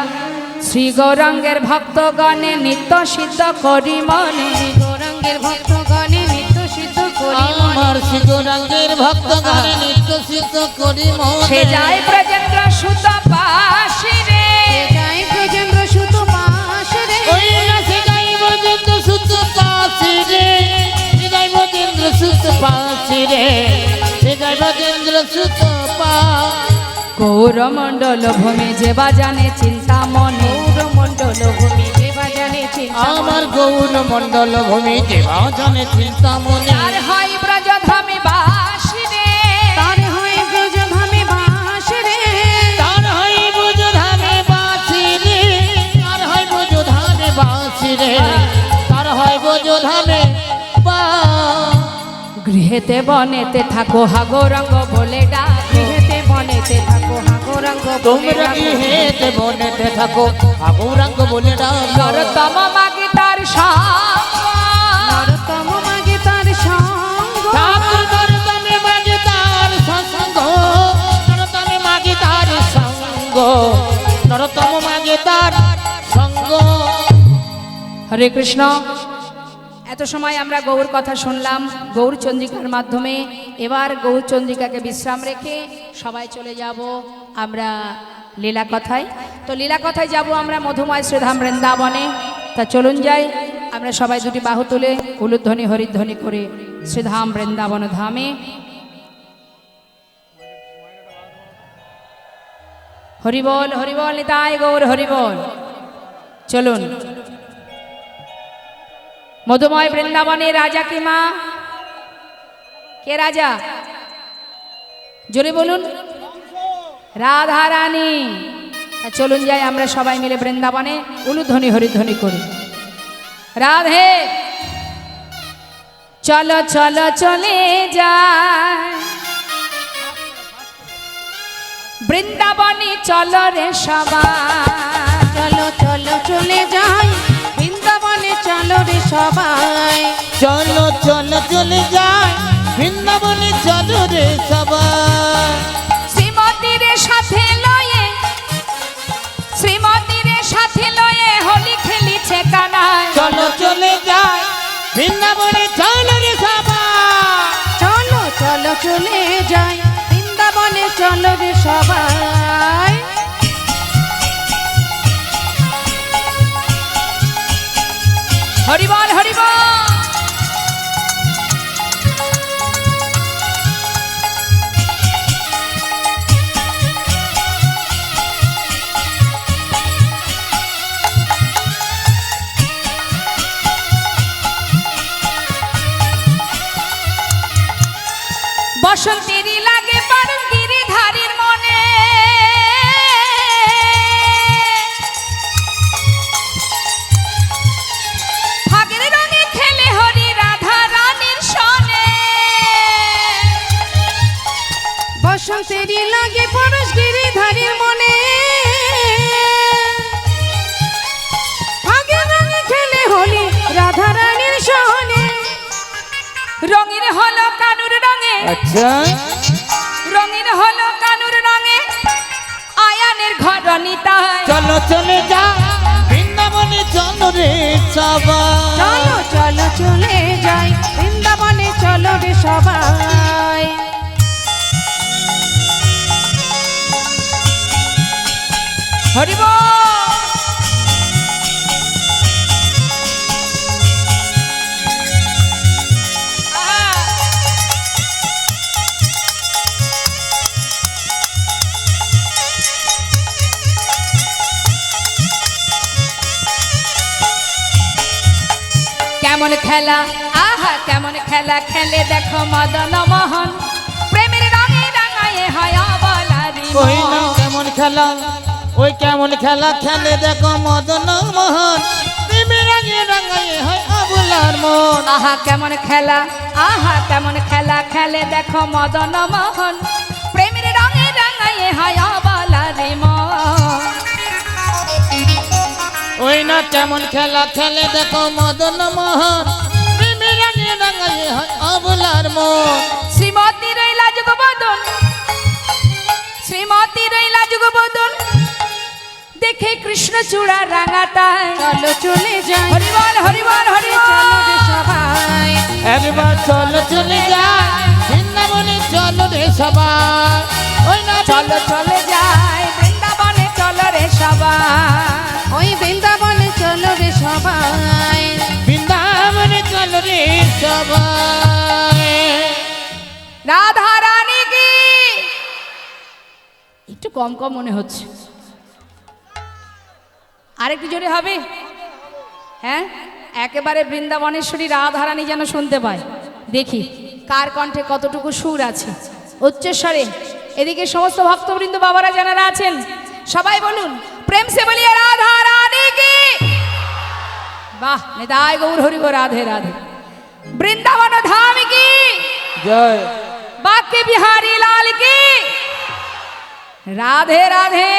Speaker 1: শ্রী গৌরাঙ্গের ভক্তগণে নিত্য সিদ্ধ করি মনে,
Speaker 3: গৌরাঙ্গের ভক্তগণে নিত্য সিদ্ধ করি মনে।
Speaker 2: আমার শ্রী গৌরাঙ্গের ভক্তগণে নিত্য সিদ্ধ করি মনে।
Speaker 1: সে যায় ব্রজেন্দ্র সুত পাশে রে,
Speaker 3: যাই ব্রজেন্দ্র সুত পাশে রে।
Speaker 2: ওই না সে যাই ব্রজেন্দ্র সুত পাশে রে, সে যাই ব্রজেন্দ্র সুত পাশে রে, সে যাই ব্রজেন্দ্র সুত পাশে।
Speaker 1: গৌরমণ্ডল ভূমি যে বাজানে চিন্তা মনে,
Speaker 3: গৌরমণ্ডল ভূমি যে বাজানে চিন্তা
Speaker 2: আমার গৌর মণ্ডল ভূমি দেবা জানে চিন্তা মনে।
Speaker 1: তার হয় ব্রজধামে বাস রে,
Speaker 3: তার হয় ব্রজধামে বাস রে।
Speaker 2: তার হয় ব্রজধামে বাসি রে, তার হয় ব্রজধামে বাসি রে, তার হয় ব্রজধামে বাস।
Speaker 1: গৃহেতে বনেতে থাকো হা গৌরাঙ্গ বলে ডাকো,
Speaker 3: গৃহেতে বনেতে থাকো হা গৌরাঙ্গ বলে
Speaker 2: তোমরা
Speaker 3: ডাকো।
Speaker 2: গৃহেতে বনেতে থাকো গৌরাঙ্গ বলে ডাকো।
Speaker 1: নরতম মাগে তার সঙ্গ,
Speaker 3: নরতম মাগে তার সঙ্গ।
Speaker 2: ঠাকুর নরতমে মাগে তার সঙ্গ, নরতমে মাগে তার সঙ্গ, নরতম মাগে তার সঙ্গ।
Speaker 1: হরে কৃষ্ণ। এত সময় আমরা গৌর কথা শুনলাম গৌরচন্দ্রিকার মাধ্যমে। এবার গৌরচন্দ্রিকাকে বিশ্রাম রেখে সবাই চলে যাব আমরা লীলা কথায়। তো লীলা কথায় যাব আমরা মধুময় শ্রীধাম বৃন্দাবনে। তা চলুন যাই আমরা সবাই দুটি বাহু তুলে উলুধ্বনি হরিধ্বনি করে শ্রীধাম বৃন্দাবন ধামে। হরিবল হরিবল নিতাই গৌর হরিবল। চলুন মধুময় বৃন্দাবনে রাজা কি মা? কে রাজা? জোরে বলুন। রাধা রানী। চলুন যাই আমরা সবাই মিলে বৃন্দাবনে উলুধ্বনি হরিধ্বনি করি। রাধে চলো চলো চলে যায় বৃন্দাবনে চলো রে সবাই।
Speaker 3: চলো চলো চলে যাই বৃন্দাবনে, চলো রে সবাই।
Speaker 2: চলো চলো চলে যায় বৃন্দাবনে, চলো রে সবাই।
Speaker 1: শ্রীমতীর সাথে লয়ে, শ্রীমতীর সাথে লয়ে হোলি খেলিছে কানাই।
Speaker 2: চলো চলে যায় বৃন্দাবনে, চলো রে সবাই।
Speaker 3: চলো চলো চলে যাই বৃন্দাবনে, চলো রে সবাই।
Speaker 1: হরিবল হরিবল। বসন্তেরই লাগে পারুল গিরিধারীর মনে, ফাগের রঙে খেলে হরি রাধা রানীর সনে।
Speaker 3: বসন্তেরই লাগে পরশ গিরিধারীর মনে, ফাগের রঙে খেলে হোলি রাধা রানীর সনে।
Speaker 1: রঙিন হলো কানুর রঙে,
Speaker 2: আচ্ছা
Speaker 1: রঙিন হলো কানুর রঙে আয়ানের ঘর নিতাই।
Speaker 2: চলো চলে যায় বৃন্দাবনে, চলো রে সবাই।
Speaker 3: চলো চলো চলে যাই বৃন্দাবনে, চলো রে সবাই।
Speaker 1: হরিবল। কেমন খেলা, আহা কেমন খেলা খেলে দেখো মদন মোহন, প্রেমের রঙে রাঙায়ে হয় আবালারি
Speaker 2: ওই না
Speaker 1: মন।
Speaker 2: কেমন খেলা, ওই কেমন খেলা খেলে দেখো মদন মোহন, প্রেমের রঙে রাঙায়ে হয় আবুলার মন।
Speaker 1: আহা কেমন খেলা, আহা কেমন খেলা খেলে দেখো মদন মোহন, প্রেমের রঙে রাঙায়ে হয় আবালারি মন।
Speaker 2: ওই না কেমন খেলা খেলে দেখো মদন মোহন, প্রেমের রঙে রাঙায়ে হয় আবুলার মন।
Speaker 1: শ্রীমতী রইলা যুগবদন, শ্রীমতী রইলা যুগবদন, দেখে কৃষ্ণ চূড়া রাঙাটায়।
Speaker 3: চলো চলে যাই
Speaker 1: হরিবল হরিবল হরিবল।
Speaker 3: চলো রে সবাই।
Speaker 2: একবার চলো চলে যায় বৃন্দাবনে, চলো রে সবাই। ওই না
Speaker 1: চলো চলে যাই বৃন্দাবনে, চলো রে সবাই।
Speaker 3: ওই বৃন্দাবনে চলো রে সবাই।
Speaker 2: বৃন্দাবনে চলো রে সবাই।
Speaker 1: রাধা রানী কি? একটু কম কম মনে হচ্ছে, আরেকটু জোরে হবে? হ্যাঁ, একেবারে বৃন্দাবনেশ্বরী রাধারানী যেন শুনতে পায়। দেখি কার কণ্ঠে কতটুকু সুর আছে উচ্চস্বরে। এদিকে সমস্ত ভক্তবৃন্দ বাবারা যারা আছেন সবাই বলুন প্রেম সে বলিয়ে রাধা রানী কি। বাহ, নিতাই গৌর হরি গো রাধে রাধে। বৃন্দাবন ধাম কি
Speaker 2: জয়।
Speaker 1: বাক্য বিহারী লাল কি রাধে রাধে।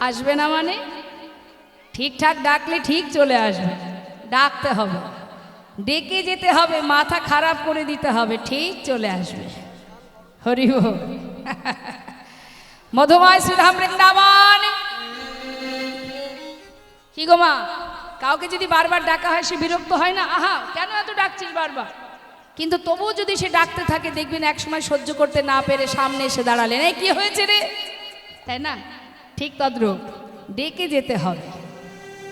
Speaker 1: আসবে না মানে ঠিকঠাক ডাকলে ঠিক চলে আসবে। ডাকতে হবে, ডেকে যেতে হবে, মাথা খারাপ করে দিতে হবে, ঠিক চলে আসবে। হরি বল। মধুময় শ্রীধাম বৃন্দাবন। কি গো মা, কাউকে যদি বারবার ডাকা হয় সে বিরক্ত হয় না, আহা কেন এত ডাকছিস বারবার। কিন্তু তবুও যদি সে ডাকতে থাকে দেখবেন একসময় সহ্য করতে না পেরে সামনে এসে দাঁড়ালেন, এই কি হয়েছে রে, তাই না? ঠিক তদ্রূপ ডেকে যেতে হবে।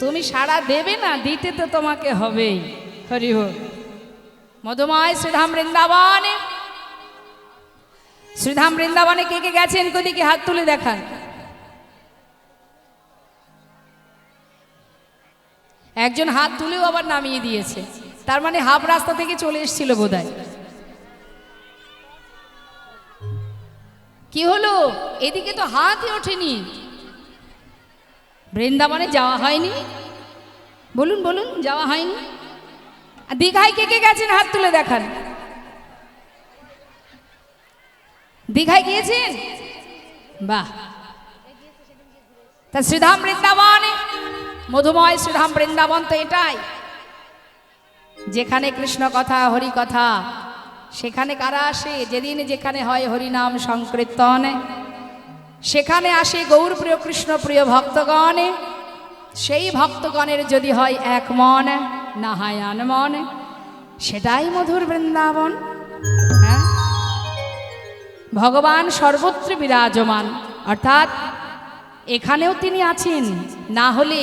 Speaker 1: তুমি সাড়া দেবে না, দিতে তো তোমাকে হবেই। হরি বল। মধুময় শ্রীধাম বৃন্দাবনে, শ্রীধাম বৃন্দাবনে কে কে গেছেন কদিকে হাত তুলে দেখান। একজন হাত তুলেও আবার নামিয়ে দিয়েছে, তার মানে হাফ রাস্তা থেকে চলে এসেছিল বোধহয়। কি হলো, এদিকে তো হাতই ওঠেনি। বৃন্দাবনে যাওয়া হয়নি? বলুন বলুন, যাওয়া হয়নি? দীঘায় কে কে গেছেন হাত তুলে দেখান। দীঘায় গিয়েছেন? বাহ। তা শ্রীধাম বৃন্দাবনে, মধুময় শ্রীধাম বৃন্দাবন তো এটাই যেখানে কৃষ্ণ কথা হরি কথা। সেখানে কারা আসে? যেদিন যেখানে হয় হরিনাম সংকীর্তন, সেখানে আসে গৌরপ্রিয় কৃষ্ণপ্রিয় ভক্তগণ। সেই ভক্তগণের যদি হয় এক মন, না হয় আনমন, সেটাই মধুর বৃন্দাবন। হ্যাঁ, ভগবান সর্বত্র বিরাজমান, অর্থাৎ এখানেও তিনি আছেন। না হলে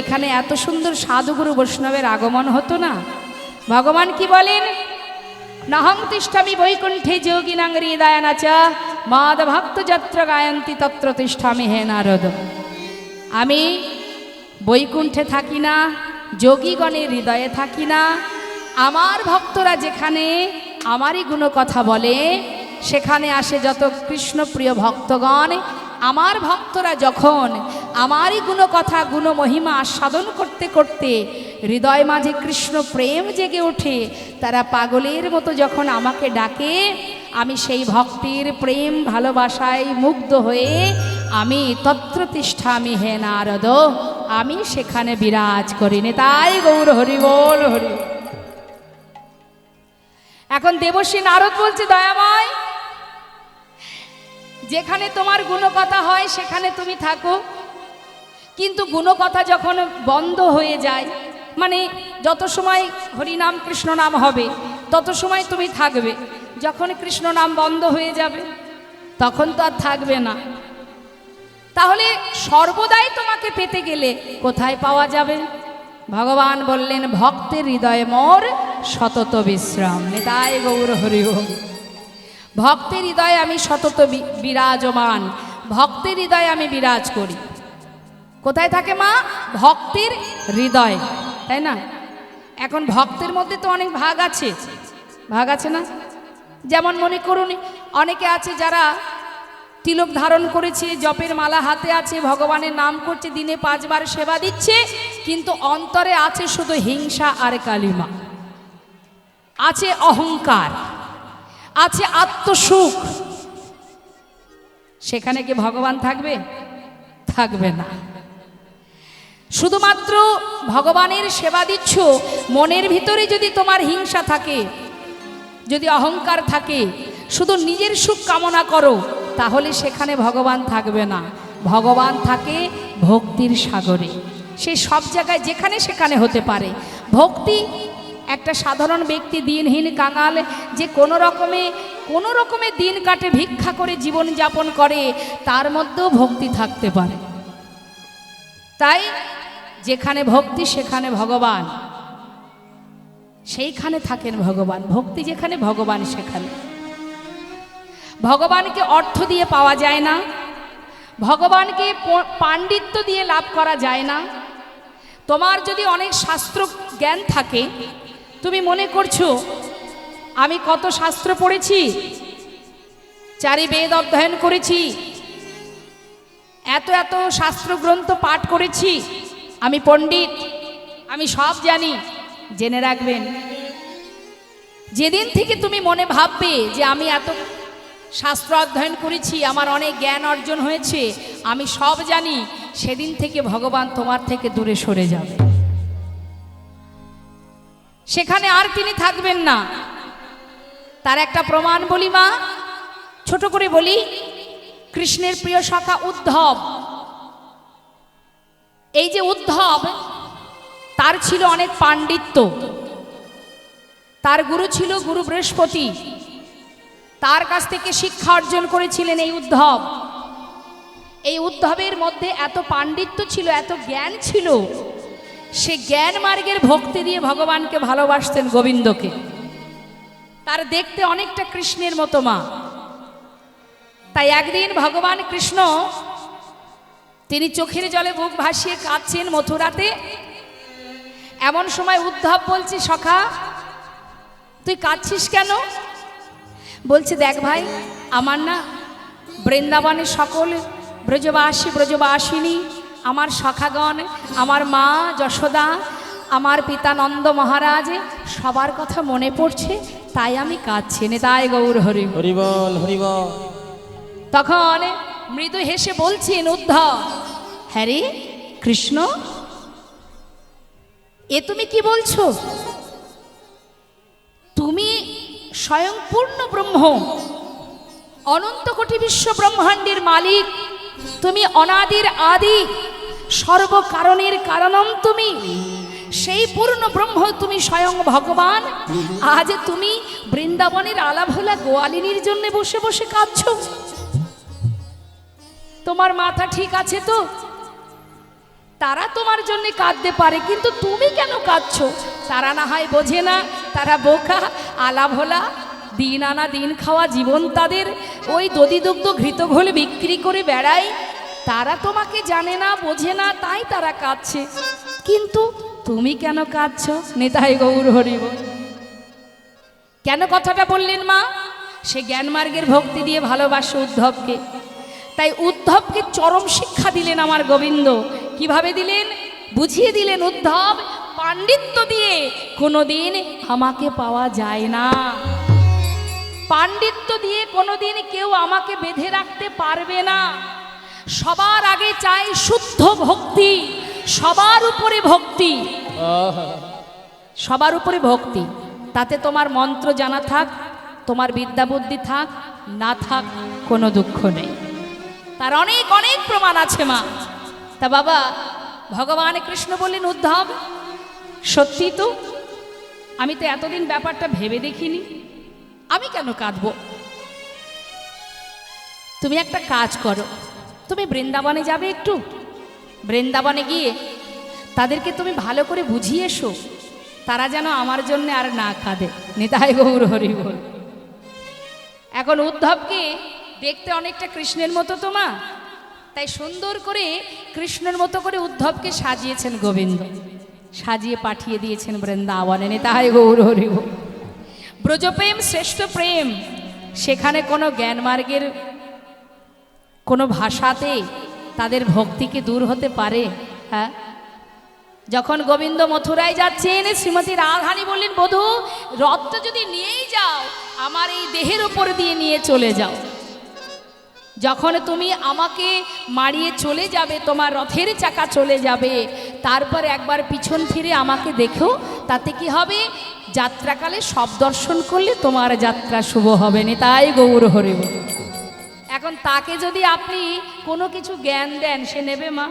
Speaker 1: এখানে এত সুন্দর সাধুগুরু বৈষ্ণবের আগমন হতো না। ভগবান কি বলেন? নহং তিষ্ঠামি বৈকুণ্ঠে যোগিনাং হৃদয়ানা চ মাদ ভক্ত যত্র গায়ন্তি তত্র তিষ্ঠামি হে নারদ। আমি বৈকুণ্ঠে থাকি না, যোগীগণের হৃদয়ে থাকি না। আমার ভক্তরা যেখানে আমারই গুণ কথা বলে, সেখানে আসে যত কৃষ্ণপ্রিয় ভক্তগণ। আমার ভক্তরা যখন আমারই গুণ কথা গুণ মহিমা আস্বাদন করতে করতে হৃদয় মাঝে কৃষ্ণ প্রেম জেগে ওঠে, তারা পাগলের মতো যখন আমাকে ডাকে, আমি সেই ভক্তির প্রেম ভালোবাসায় মুগ্ধ হয়ে আমি তত্র তিষ্ঠামি হে নারদ, আমি সেখানে বিরাজ করিনি। তাই গৌর হরি বল, হরি। এখন দেবশ্রী নারদ বলছে, দয়াময়, যেখানে তোমার গুণকথা হয় সেখানে তুমি থাকো, কিন্তু গুণকথা যখন বন্ধ হয়ে যায়, মানে যত সময় হরিনাম কৃষ্ণ নাম হবে তত সময় তুমি থাকবে। যখন কৃষ্ণ নাম বন্ধ হয়ে যাবে তখন তো আর থাকবে না। তাহলে সর্বদাই তোমাকে পেতে গেলে কোথায় পাওয়া যাবে? ভগবান বললেন, ভক্তের হৃদয়ে মোর সতত বিশ্রাম। তাই গৌর হরি বল। ভক্তের হৃদয়ে আমি সতত বিরাজমান, ভক্তের হৃদয়ে আমি বিরাজ করি। কোথায় থাকে মা? ভক্তের হৃদয়, তাই না? এখন ভক্তের মধ্যে তো অনেক ভাগ আছে, ভাগ আছে না? যেমন মনে করুন, অনেকে আছে যারা তিলক ধারণ করেছে, জপের মালা হাতে আছে, ভগবানের নাম করছে, দিনে 5 বার সেবা দিচ্ছে, কিন্তু অন্তরে আছে শুধু হিংসা আর কালিমা, আছে অহংকার, আছে আত্মসুখ। সেখানে কি ভগবান থাকবে? থাকবে না। শুধুমাত্র ভগবানের সেবা দিচ্ছ, মনের ভিতরে যদি তোমার হিংসা থাকে, যদি অহংকার থাকে, শুধু নিজের সুখ কামনা করো, তাহলে সেখানে ভগবান থাকবে না। ভগবান থাকে ভক্তির সাগরে। সে সব জায়গায় যেখানে সেখানে হতে পারে। ভক্তি একটা সাধারণ ব্যক্তি, দিনহীন কাঙাল, যে কোনো রকমে দিন কাটে, ভিক্ষা করে জীবন যাপন করে, তার মধ্যেও ভক্তি থাকতে পারে। তাই যেখানে ভক্তি সেখানে ভগবান, সেইখানে থাকেন ভগবান। ভক্তি যেখানে, ভগবান সেখানে। ভগবানকে অর্থ দিয়ে পাওয়া যায় না, ভগবানকে পাণ্ডিত্য দিয়ে লাভ করা যায় না। তোমার যদি অনেক শাস্ত্র জ্ঞান থাকে, তুমি মনে করছো আমি কত শাস্ত্র পড়েছি, 4 বেদ অধ্যয়ন করেছি, এত এত শাস্ত্র গ্রন্থ পাঠ করেছি, আমি পণ্ডিত, আমি সব জানি। জেনে রাখবেন, যেদিন থেকে তুমি মনে ভাববে যে আমি এত শাস্ত্র অধ্যয়ন করেছি, আমার অনেক জ্ঞান অর্জন হয়েছে, আমি সব জানি, সেদিন থেকে ভগবান তোমার থেকে দূরে সরে যাবে। সেখানে আর তিনি থাকবেন না। তার একটা প্রমাণ বলি মা, ছোট করে বলি। কৃষ্ণের প্রিয় সখা উদ্ধব, এই যে উদ্ধব, তার তার ছিল অনেক পাণ্ডিত্য, তার গুরু ছিল গুরু বৃহস্পতি, তার কাছ থেকে শিক্ষা অর্জন করেছিলেন এই উদ্ধব। এই উদ্ধবের মধ্যে এত পাণ্ডিত্য ছিল, এত জ্ঞান ছিল, সে জ্ঞান মার্গের ভক্তি দিয়ে ভগবানকে ভালোবাসতেন, গোবিন্দকে। তার দেখতে অনেকটা কৃষ্ণের মতো মা। তাই একদিন ভগবান কৃষ্ণ তিনি চোখের জলে বুক ভাসিয়ে কাঁদছেন মথুরাতে। এমন সময় উদ্ধব বলছে, সখা তুই কাঁদছিস কেন? বলছে, দেখ ভাই, আমার না বৃন্দাবনের সকল ব্রজবাসী ব্রজবাসিনী, আমার সখাগণ, আমার মা যশোদা, আমার পিতা নন্দ মহারাজ, সবার কথা মনে পড়ছে, তাই আমি কাঁদছি। তাই গৌর হরি
Speaker 2: হরি বল, হরি বল।
Speaker 1: তখন মৃদু হেসে বলছেন উদ্ধব, হ্যাঁ রে কৃষ্ণ, এ তুমি কি বলছো? তুমি স্বয়ং পূর্ণ ব্রহ্ম, অনন্ত কোটি বিশ্ব ব্রহ্মাণ্ডের মালিক, তুমি অনাদির আদি, সর্বকারণের কারণম তুমি, সেই পূর্ণ ব্রহ্ম, তুমি স্বয়ং ভগবান। আজ তুমি বৃন্দাবনের আলাভোলা গোয়ালিনীর জন্য বসে বসে কাঁদছো? তোমার মাথা ঠিক আছে তো? তারা তোমার জন্য কাঁদতে পারে, কিন্তু তুমি কেন কাঁদছো? তারা না হয় বোঝে না, তারা বোকা, আলাভোলা, দিন আনা দিন খাওয়া জীবন তাদের, ওই দধি দুগ্ধ ঘৃত ঘোলে বিক্রি করে বেড়ায়। তারা তোমাকে জানে না, বোঝে না, তাই তারা কাঁদছে। কিন্তু তুমি কেন কাঁদছো? নিতাই গৌর হরি বল। কেন কথাটা বললেন মা? সে জ্ঞানমার্গের ভক্তি দিয়ে ভালোবাসে উদ্ধবকে। তাই উদ্ধবকে চরম শিক্ষা দিলেন আমার গোবিন্দ। কিভাবে দিলেন? বুঝিয়ে দিলেন, উদ্ধব, পাণ্ডিত্য দিয়ে কোনোদিন আমাকে পাওয়া যায় না। পাণ্ডিত্য দিয়ে কোনোদিন কেউ আমাকে বেঁধে রাখতে পারবে না। সবার আগে চাই শুদ্ধ ভক্তি, সবার উপরে ভক্তি, সবার উপরে ভক্তি। তাতে তোমার মন্ত্র জানা থাক, তোমার বিদ্যা বুদ্ধি থাক, না থাক, কোনো দুঃখ নেই। তার অনেক অনেক প্রমাণ আছে মা। তা বাবা, ভগবান কৃষ্ণ বললেন, উদ্ধব, সত্যি তো, আমি তো এতদিন ব্যাপারটা ভেবে দেখিনি, আমি কেন কাঁদবো? তুমি একটা কাজ করো, তুমি বৃন্দাবনে যাবে, একটু বৃন্দাবনে গিয়ে তাদেরকে তুমি ভালো করে বুঝিয়ে এসো, তারা যেন আমার জন্য আর না কাঁদে। নিতাই গৌর হরি বল। এখন উদ্ধবকে দেখতে অনেকটা কৃষ্ণের মতো তো মা, তাই সুন্দর করে কৃষ্ণের মতো করে উদ্ধবকে সাজিয়েছেন গোবিন্দ, সাজিয়ে পাঠিয়ে দিয়েছেন বৃন্দাবনে। নিতাই গৌর হরি বল। ব্রজপ্রেম শ্রেষ্ঠ প্রেম, সেখানে কোনো জ্ঞানমার্গের কোনো ভাষাতে তাদের ভক্তিকে দূর হতে পারে? হ্যাঁ, যখন গোবিন্দ মথুরায় যাচ্ছেন, শ্রীমতী রাধারানী বললেন, বধূ, রথটা যদি নিয়েই যাও, আমার এই দেহের উপর দিয়ে নিয়ে চলে যাও। যখন তুমি আমাকে মারিয়ে চলে যাবে, তোমার রথের চাকা চলে যাবে, তারপর একবার পিছন ফিরে আমাকে দেখো, তাতে কি হবে? যাত্রাকালে সব দর্শন করলে তোমার যাত্রা শুভ হবে। নিতাই গৌর হরি বল। এখন তাকে যদি আপনি কোনো কিছু জ্ঞান দেন, সে নেবে মা?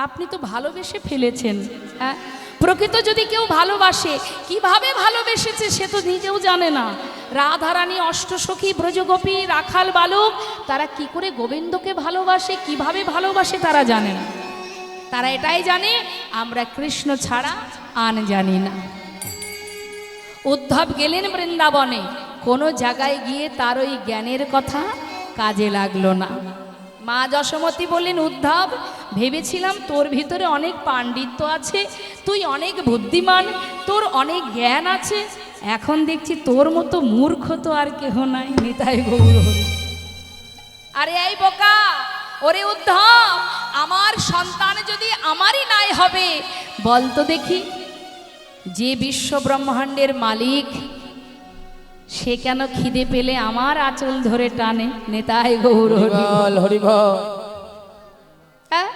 Speaker 1: আপনি তো ভালোবেসে ফেলেছেন। হ্যাঁ, প্রকৃত যদি কেউ ভালোবাসে, কিভাবে ভালোবেসেছে সে তো নিজেও জানে না। রাধারানী, অষ্টসখী, ব্রজগোপী, রাখাল বালক, তারা কি করে গোবিন্দকে ভালোবাসে, কিভাবে ভালোবাসে তারা জানে না। তারা এটাই জানে, আমরা কৃষ্ণ ছাড়া আন জানি না। উদ্ধব গেলেন বৃন্দাবনে, কোনো জায়গায় গিয়ে তার ওই জ্ঞানের কথা কাজে লাগলো না। মা যশোমতী বললেন, উদ্ধব, ভেবেছিলাম তোর ভিতরে অনেক পাণ্ডিত্য আছে, তুই অনেক বুদ্ধিমান, তোর অনেক জ্ঞান আছে, এখন দেখছি তোর মতো মূর্খ তো আর কেহ নাই। নিতাই গৌর হরি। আরে এই বোকা, ওরে উদ্ধব, আমার সন্তান যদি আমারই নাই হবে, বলতো দেখি, যে বিশ্ব ব্রহ্মাণ্ডের মালিক, সে কেন খিদে পেলে আমার আঁচল ধরে টানে? নিতাই গৌর হরি বল। হ্যাঁ,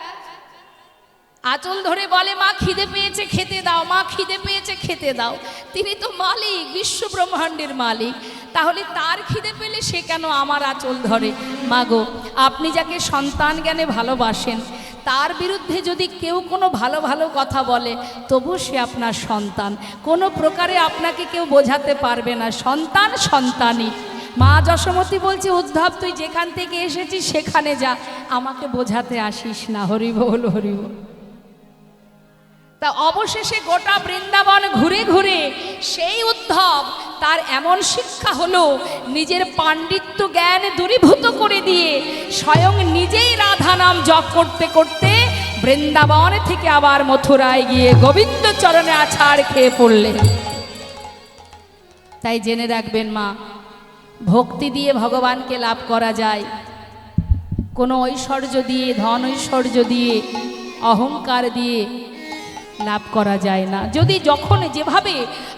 Speaker 1: আঁচল ধরে বলে, মা খিদে পেয়েছে খেতে দাও, মা খিদে পেয়েছে খেতে দাও। তিনি তো মালিক, বিশ্ব ব্রহ্মাণ্ডের মালিক, তাহলে তার খিদে পেলে সে কেন আমার আঁচল ধরে? মা গো, আপনি যাকে সন্তান জ্ঞানে ভালোবাসেন, তার বিরুদ্ধে যদি কেউ কোনো ভালো ভালো কথা বলে, তবু সে আপনার সন্তান। কোনো প্রকারে আপনাকে কেউ বোঝাতে পারবে না, সন্তান সন্তানই। মা যশোমতী বলছে, উদ্ধব তুই যেখান থেকে এসেছিস সেখানে যা, আমাকে বোঝাতে আসিস না। হরি বল, হরি বল। তা অবশেষে গোটা বৃন্দাবন ঘুরে ঘুরে সেই উদ্ধব, তার এমন শিক্ষা হলো, নিজের পাণ্ডিত্য জ্ঞান দূরীভূত করে দিয়ে স্বয়ং নিজেই রাধা নাম জপ করতে করতে বৃন্দাবন থেকে আবার মথুরায় গিয়ে গোবিন্দ চরণে আছাড় খেয়ে পড়লেন। তাই জেনে রাখবেন মা, ভক্তি দিয়ে ভগবানকে লাভ করা যায়, কোনো ঐশ্বর্য দিয়ে, ধন ঐশ্বর্য দিয়ে, অহংকার দিয়ে লাভ করা যায় না। যদি যখন যেভাবে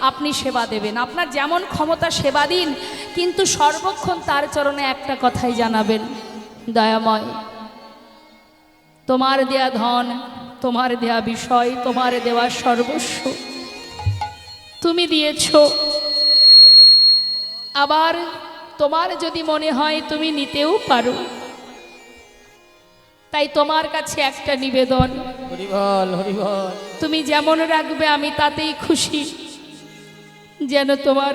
Speaker 1: আপনি সেবা দেবেন, আপনার যেমন ক্ষমতা সেবা দিন, কিন্তু সর্বক্ষণ তার চরণে একটা কথাই জানাবেন, দয়াময় তোমার দেয়া ধন, তোমার দেয়া বিষয়, তোমার দেওয়া সর্বস্ব তুমি দিয়েছ, আবার তোমার যদি মনে হয় তুমি নিতেও পারো, তাই তোমার কাছে একটা নিবেদন,
Speaker 2: হরি বল, হরি বল।
Speaker 1: তুমি যেমন রাখবে আমি তাতেই খুশি, যেন তোমার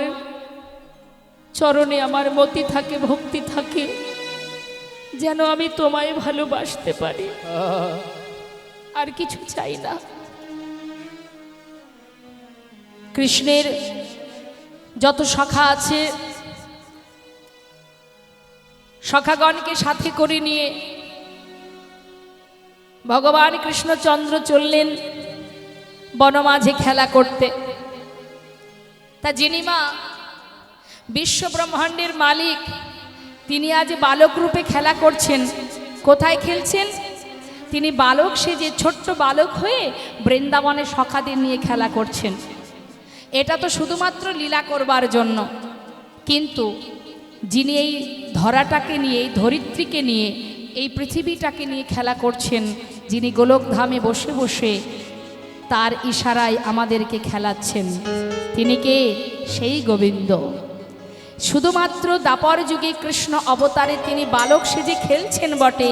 Speaker 1: চরণে আমার মতি থাকে, ভক্তি থাকে, যেন আমি তোমায় ভালোবাসতে পারি, আর কিছু চাই না। কৃষ্ণের যত সখা আছে, সখাগণকে সাথে করে নিয়ে ভগবান কৃষ্ণচন্দ্র চললেন বনমাঝে খেলা করতে। তা যিনি মা বিশ্ব ব্রহ্মাণ্ডের মালিক, তিনি আজ বালক রূপে খেলা করছেন। কোথায় খেলছেন? তিনি বালক সেজে, ছোট্ট বালক হয়ে বৃন্দাবনে সখাদের নিয়ে খেলা করছেন। এটা তো শুধুমাত্র লীলা করবার জন্য, কিন্তু যিনি এই ধরাটাকে নিয়ে, এই ধরিত্রীকে নিয়ে, এই পৃথিবীটাকে নিয়ে খেলা করছেন, যিনি গোলকধামে বসে বসে তার ইশারায় আমাদেরকে খেলাচ্ছেন, তিনি কে? সেই গোবিন্দ। শুধুমাত্র দ্বাপর যুগে কৃষ্ণ অবতারে তিনি বালক সেজে খেলছেন বটে,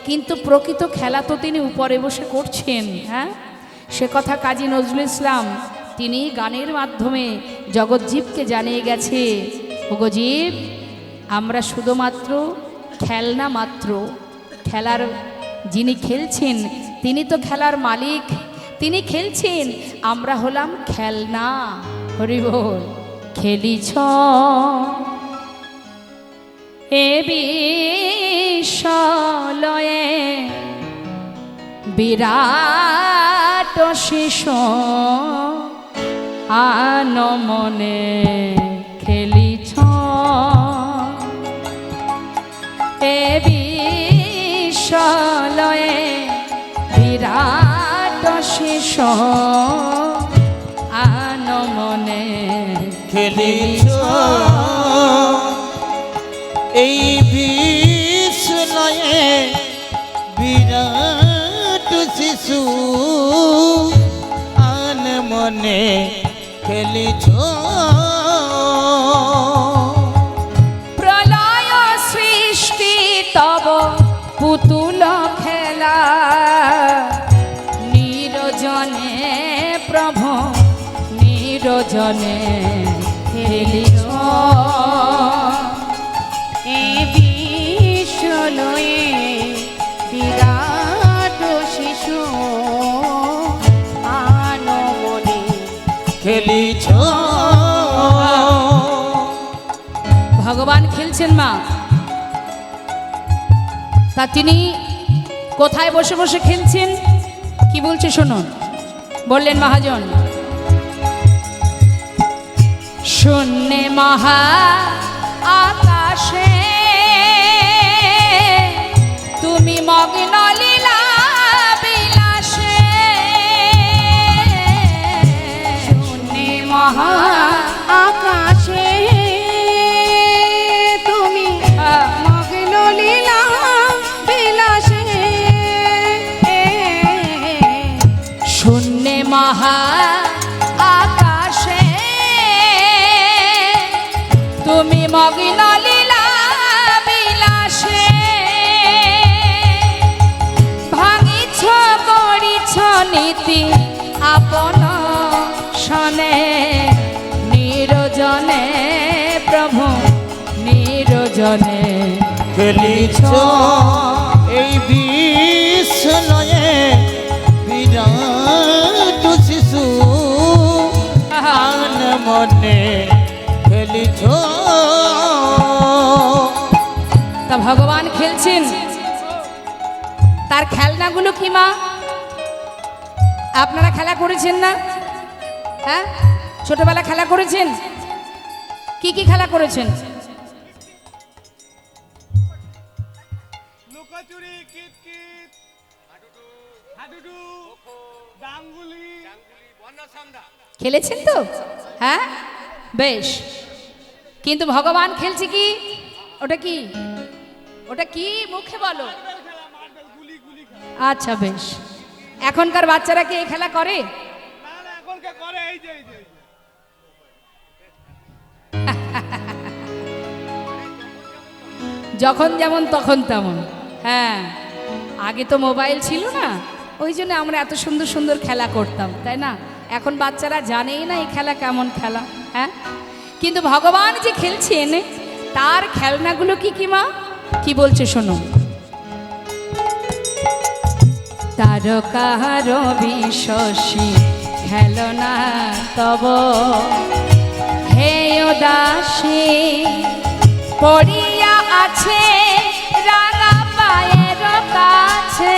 Speaker 1: কিন্তু প্রকৃত খেলা তো তিনি উপরে বসে করছেন। হ্যাঁ, সে কথা কাজী নজরুল ইসলাম তিনি গানের মাধ্যমে জগৎজীবকে জানিয়ে গেছে, ওগো জীব, আমরা শুধুমাত্র খেলনা মাত্র, খেলার যিনি খেলছেন তিনি তো খেলার মালিক, তিনি খেলছেন, আমরা হলাম খেলনা। হরি বল। খেলিছ এ বিশ্বলয়ে বিরাট শিশু আনমনে খেলিছ এ বিশ্বলয়ে বিরাট শিশু আনমনে
Speaker 2: খেলিছ এই বিশ্বলয়ে বিরাট শিশু আনমনে খেলিছ
Speaker 1: প্রলয় সৃষ্টি তব পুতুল খেলা নিরজনে প্রভু নিরজনে খেলিছ
Speaker 3: এ বিশ্বলয়ে বিরাট শিশু আনমনে
Speaker 2: খেলিছ।
Speaker 1: ভগবান খেলছেন মা, তা তিনি কোথায় বসে বসে খেলছেন? কি বলছে শুনুন। বললেন মহাজন, শূন্যে মহা আকাশে তুমি মগ্ন লীলা বিলাসে,
Speaker 3: শূন্যে মহা আকাশে তুমি মগ্ন লীলা বিলাসে,
Speaker 1: শূন্যে মহা আকাশে তুমি মগ্ন লীলা বিলাসে, ভাঙিছ আপন শনে নিরজনে প্রভু নিরজনে
Speaker 2: খেলিছ এই বিশ্বলয়ে বিরাট শিশু আন মনে খেলিছ।
Speaker 1: তা ভগবান খেলছেন, তার খেলনাগুলো কি মা? আপনারা খেলা করেছেন না? হ্যাঁ, ছোটবেলা খেলা করেছেন? কি কি খেলা করেছেন?
Speaker 4: লুকোচুরি, কিতকিত, হাডুডু, ডাঙ্গুলি, বর্ণসন্ধা।
Speaker 1: খেলেছেন তো? হ্যাঁ, বেশ। কিন্তু ভগবান খেলছে কি? ওটা কি? ওটা কি মুখে বলো? আচ্ছা বেশ। এখনকার বাচ্চারা কি এই খেলা করে?
Speaker 4: না না, এখনকার করে এই যে
Speaker 1: যখন যেমন তখন তেমন। হ্যাঁ, আগে তো মোবাইল ছিল না, ওই জন্য আমরা এত সুন্দর সুন্দর খেলা করতাম, তাই না? এখন বাচ্চারা জানেই না এই খেলা কেমন খেলা। হ্যাঁ, কিন্তু ভগবান যে খেলছেন তার খেলনাগুলো কি কি মা? কি বলছে শোনো। তারকার বিশ্বসী খেলনা তব হে দাসী পড়িয়া আছে রাঙা পায়ের কাছে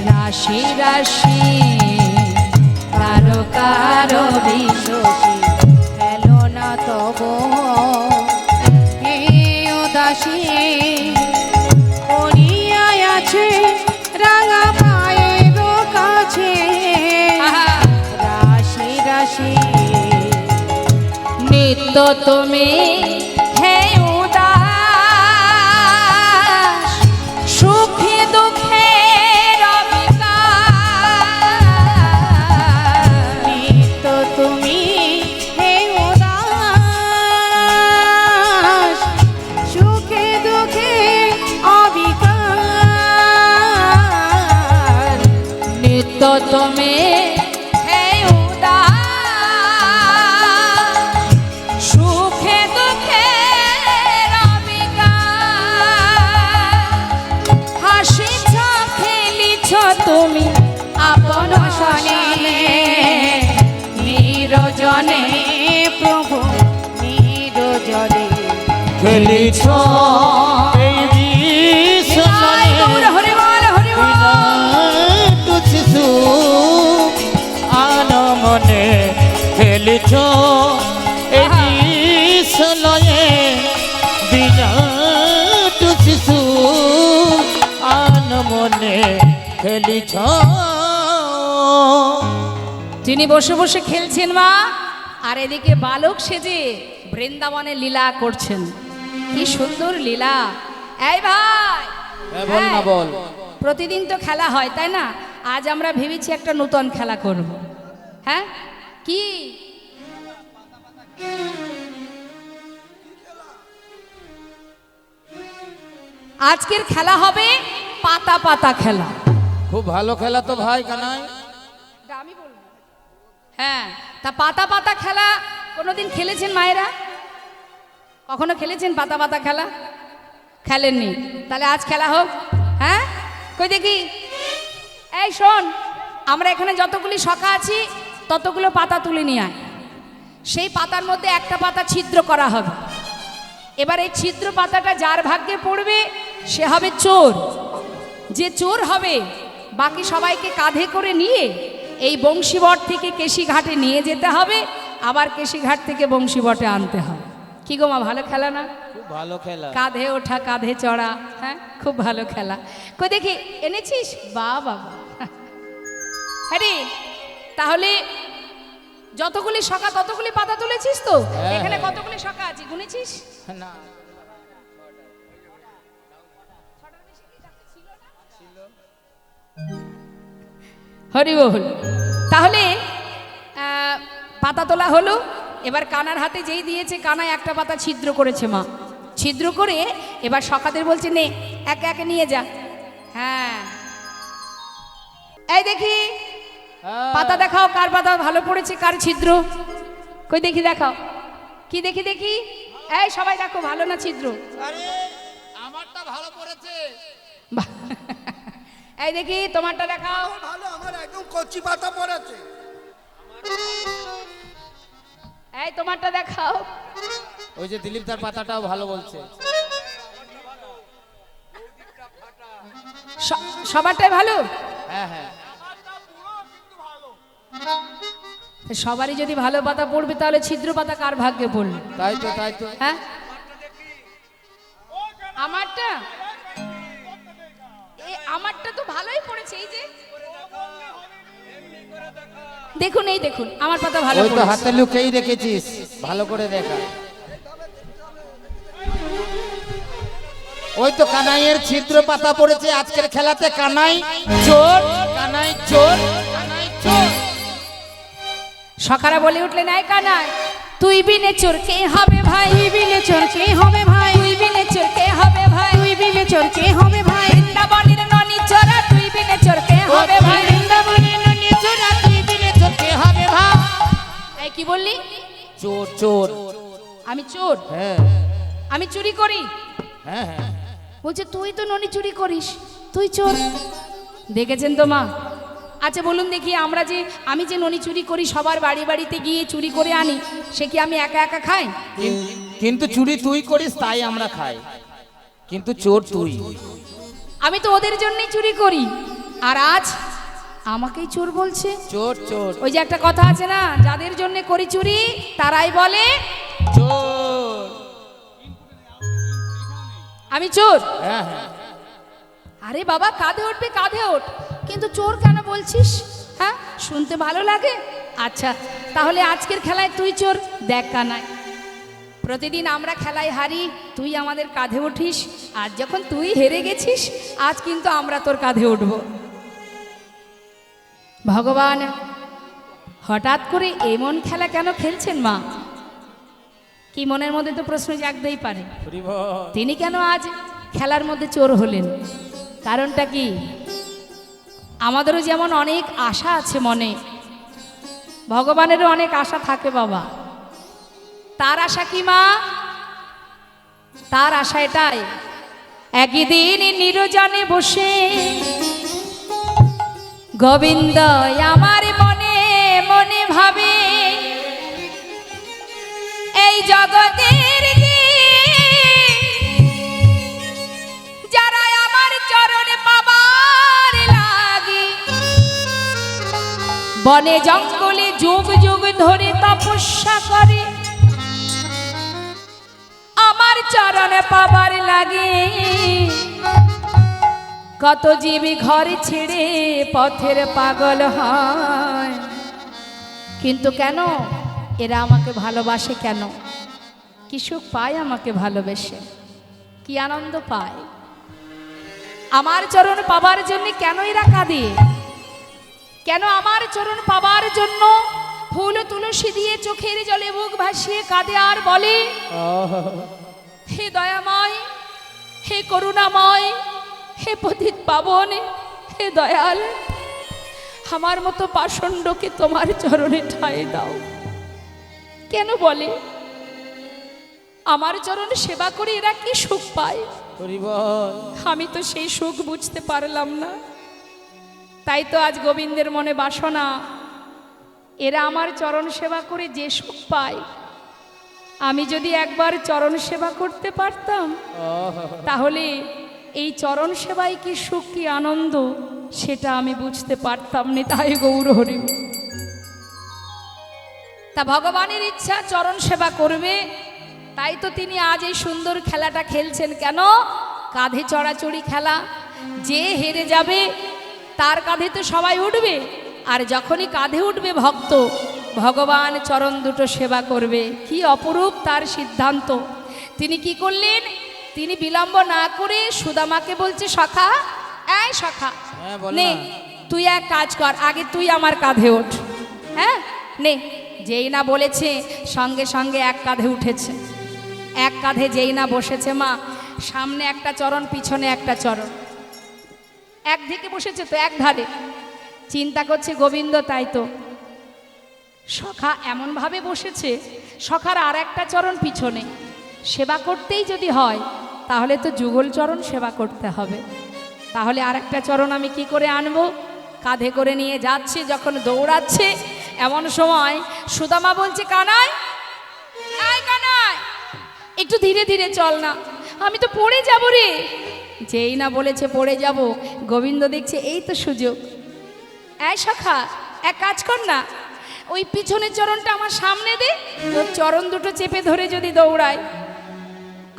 Speaker 1: রাশি রাশি তারকার বিশ্বসী
Speaker 3: খেলনা তব হে উদাসী পড়িয়া আছে রাঙা পায়ের কাছে রাশি রাশি
Speaker 1: নিত্য তুমি হে উদাস সুখে দুঃখে
Speaker 3: নিত্য তুমি হে উদাস সুখে দুঃখে অবিকার
Speaker 1: নিত্য তুমি হে উদাস সুখে দুঃখে হাসিছ খেলিছ তুমি আপন শনে নিরজনে
Speaker 3: প্রভু নিরজনে
Speaker 2: খেলিছ এই বিশ্বলয়ে
Speaker 1: হরি বল হরি বল।
Speaker 2: বিরাট শিশু আন মনে খেলিছ এই বিশ্বলয়ে বিরাট শিশু আন মনে খেলিছ।
Speaker 1: তিনি বসে বসে খেলছেন মা, আর এদিকে বালক সেজে বৃন্দাবনে লীলা করছেন। কি সুন্দর লীলা! এই ভাই,
Speaker 2: বল না বল।
Speaker 1: প্রতিদিন তো খেলা হয় তাই না? আজ আমরা ভেবেছি একটা নতুন খেলা করব। হ্যাঁ, কি? আজকের খেলা হবে পাতা পাতা খেলা।
Speaker 2: খুব ভালো খেলা তো ভাই কানাই।
Speaker 1: আমি বলবো। হ্যাঁ, তা পাতা পাতা খেলা কোনোদিন খেলেছেন মায়েরা? কখনো খেলেছেন পাতা পাতা খেলা? খেলেননি? তাহলে আজ খেলা হোক। হ্যাঁ, কই দেখি। এই শোন, আমরা এখানে যতগুলি সখা আছি ততগুলো পাতা তুলে নিয়ে আয়। সেই পাতার মধ্যে একটা পাতা ছিদ্র করা হবে। এবার এই ছিদ্র পাতাটা যার ভাগ্যে পড়বে সে হবে চোর। যে চোর হবে বাকি সবাইকে কাঁধে করে নিয়ে এই বংশীবট থেকে কেশিঘাটে নিয়ে যেতে হবে, আবার কেশিঘাট থেকে বংশীবটে আনতে হবে। কি গো মা, ভালো খেলা না?
Speaker 2: খুব ভালো খেলা।
Speaker 1: কাঁধে ওঠা কাঁধে চড়া। হ্যাঁ, খুব ভালো খেলা। কই দেখি, এনেছিস? বাবা, হ্যাঁ, তাহলে যতগুলি সখা ততগুলি পাতা তুলেছিস তো?
Speaker 2: হ্যাঁ,
Speaker 1: এখানে
Speaker 2: হ্যাঁ।
Speaker 1: কতগুলি সখা আছে গুনেছিস?
Speaker 2: না
Speaker 1: হরি বল। তাহলে পাতা তোলা হলো। এবার কানার হাতে যেই দিয়েছে, কানায় একটা পাতা ছিদ্র করেছে মা। ছিদ্র করে এবার সখাদের বলছে নে একে একে নিয়ে যা। হ্যাঁ, এই দেখি পাতা দেখাও, কার পাতা ভালো পড়েছে, কার ছিদ্র কই দেখি, দেখাও কি দেখি দেখি। এই সবাই দেখো ভালো না ছিদ্র।
Speaker 2: আরে আমারটা ভালো পড়েছে।
Speaker 1: বাহ। এই দেখি তোমারটা দেখাও।
Speaker 4: ভালো, আমার একদম কচি পাতা পড়েছে।
Speaker 1: এই তোমারটা দেখাও।
Speaker 2: ওই যে দিলীপ তার পাতাটাও ভালো বলছে।
Speaker 1: সবারটাই ভালো।
Speaker 2: হ্যাঁ হ্যাঁ,
Speaker 1: সবারই যদি ভালো পাতা পড়বে তাহলে ছিদ্র পাতা কার ভাগ্যে পড়লো?
Speaker 2: তাই তো তাই তো।
Speaker 1: হ্যাঁ আমারটা, আমারটা তো ভালোই পড়েছে। এই যে দেখুন, এই দেখুন আমার পাতা ভালো
Speaker 2: ওই তো
Speaker 1: পড়েছে।
Speaker 2: হাতে লুকেই রেখেছিস, ভালো করে দেখা। ওই তো কানাইয়ের ছিদ্র পাতা পড়েছে আজকের খেলাতে। কানাই চোর, কানাই চোর, কানাই চোর।
Speaker 1: সখারা বলে উঠলেন, এই কানাই তুই বিনে চোর কে হবে ভাই,
Speaker 3: তুই বিলে চোর কে হবে ভাই,
Speaker 1: তুই বিনে চোর কে হবে ভাই,
Speaker 3: তুই বিলে চোর কে হবে ভাই,
Speaker 1: বৃন্দাবনের ননি চোরা তুই বিনে চোর কে হবে ভাই।
Speaker 3: বৃন্দাবনের ননি চোরা তুই বিলে চোর কে হবে ভাই।
Speaker 1: এই কি বললি?
Speaker 2: চোর চোর।
Speaker 1: আমি চোর?
Speaker 2: হ্যাঁ
Speaker 1: আমি চুরি করি?
Speaker 2: হ্যাঁ হ্যাঁ।
Speaker 1: বলছে তুই তো ননি চুরি করিস, তুই চোর। দেখেছেন তো মা? আচ্ছা বলুন দেখি, আমি যে ননি চুরি করি, সবার বাড়ি বাড়িতে গিয়ে চুরি করে আনি, সে কি আমি একা একা খাই?
Speaker 2: কিন্তু চুরি তুই করিস তাই আমরা খাই, কিন্তু চোর তুই।
Speaker 1: আমি তো ওদের জন্যই চুরি করি, আর আজ আমাকেই চোর বলছে।
Speaker 2: চোর চোর
Speaker 1: ওই যে একটা কথা আছে না, যাদের জন্য করি চুরি তারাই বলে
Speaker 2: চোর।
Speaker 1: আমি চোর।
Speaker 2: হ্যাঁ হ্যাঁ।
Speaker 1: আরে বাবা কাঁধে উঠবে, কাঁধে ওঠ, কিন্তু চোর কেন বলছিস? হ্যাঁ শুনতে ভালো লাগে। আচ্ছা তাহলে আজকের খেলায় তুই চোর। দেখ কানাই, প্রতিদিন আমরা খেলায় হারি, তুই আমাদের কাঁধে উঠিস, আর যখন তুই হেরে গেছিস আজ কিন্তু আমরা তোর কাঁধে উঠব। ভগবান হঠাৎ করে এমন খেলা কেন খেলছেন মা? কি মনের মধ্যে তো প্রশ্ন জাগতেই পারে, তিনি কেন আজ খেলার মধ্যে চোর হলেন? কারণটা কি? আমাদেরও যেমন অনেক আশা আছে মনে, ভগবানেরও অনেক আশা থাকে বাবা। তার আশা কি মা? তার আশা এটাই, একদিন নিরজনে বসে গোবিন্দ আমার মনে মনে ভাবে, এই জগতের যারা আমার চরণে পাবার লাগে, বনে জঙ্গলে যুগ যুগ ধরে তপস্যা করে, আমার চরণে পাবার লাগে, কত জীবী ঘর ছেড়ে পথের পাগল হয়। কিন্তু কেন এরা আমাকে ভালোবাসে? কেন? কি সুখ পায় আমাকে ভালোবেসে, কি আনন্দ পায়? আমার চরণ পাবার জন্য কেন এরা কাঁদে? কেন আমার চরণ পাবার জন্য ফুল তুলসী দিয়ে চোখের জলে বুক ভাসিয়ে কাঁদে আর বলে, হে দয়াময়, হে করুণাময়, হে পতিত পাবন, হে দয়াল, আমার মতো পাষণ্ডকে তোমার চরণে ঠাঁই দাও। কেন বলে? আমার চরণে সেবা করে এরা কি সুখ পায়? আমি তো সেই সুখ বুঝতে পারলাম না। তাই তো আজ গোবিন্দের মনে বাসনা, এরা আমার চরণ সেবা করে যে সুখ পায়, আমি যদি একবার চরণ সেবা করতে পারতাম তাহলে এই চরণ সেবায় কি সুখ কি আনন্দ সেটা আমি বুঝতে পারতাম না। তাই গৌর হরি। তা ভগবানের ইচ্ছা চরণ সেবা করবে, তাই তো তিনি আজ এই সুন্দর খেলাটা খেলছেন। কেন? কাঁধে চড়াচড়ি খেলা। যে হেরে যাবে তার কাঁধে তো সবাই উঠবে, আর যখনই কাঁধে উঠবে ভক্ত, ভগবান চরণ দুটো সেবা করবে। কি অপরূপ তার সিদ্ধান্ত! তিনি কি করলেন? তিনি বিলম্ব না করে সুদামাকে বলছে, সখা, এই সখা, নে তুই এক কাজ কর, আগে তুই আমার কাঁধে ওঠ। হ্যাঁ নে। যেই না বলেছে সঙ্গে সঙ্গে এক কাঁধে উঠেছে। এক কাঁধে যেই না বসেছে মা, সামনে একটা চরণ পিছনে একটা চরণ, একদিকে বসেছে তো এক ধারে, চিন্তা করছে গোবিন্দ, তাই তো সখা এমনভাবে বসেছে, সখার আর একটা চরণ পিছনে, সেবা করতেই যদি হয় তাহলে তো যুগল চরণ সেবা করতে হবে, তাহলে আর একটা চরণ আমি কি করে আনবো? কাঁধে করে নিয়ে যাচ্ছে, যখন দৌড়াচ্ছে এমন সময় সুদামা বলছে, কানাই, এই কানাই, একটু ধীরে ধীরে চল না, আমি তো পড়ে যাব রে। যেই না বলেছে পড়ে যাব, গোবিন্দ দেখছে এই তো সুযোগ। এই সখা, এক কাজ কর না, ওই পিছনের চরণটা আমার সামনে দে, তোর চরণ দুটো চেপে ধরে যদি দৌড়াই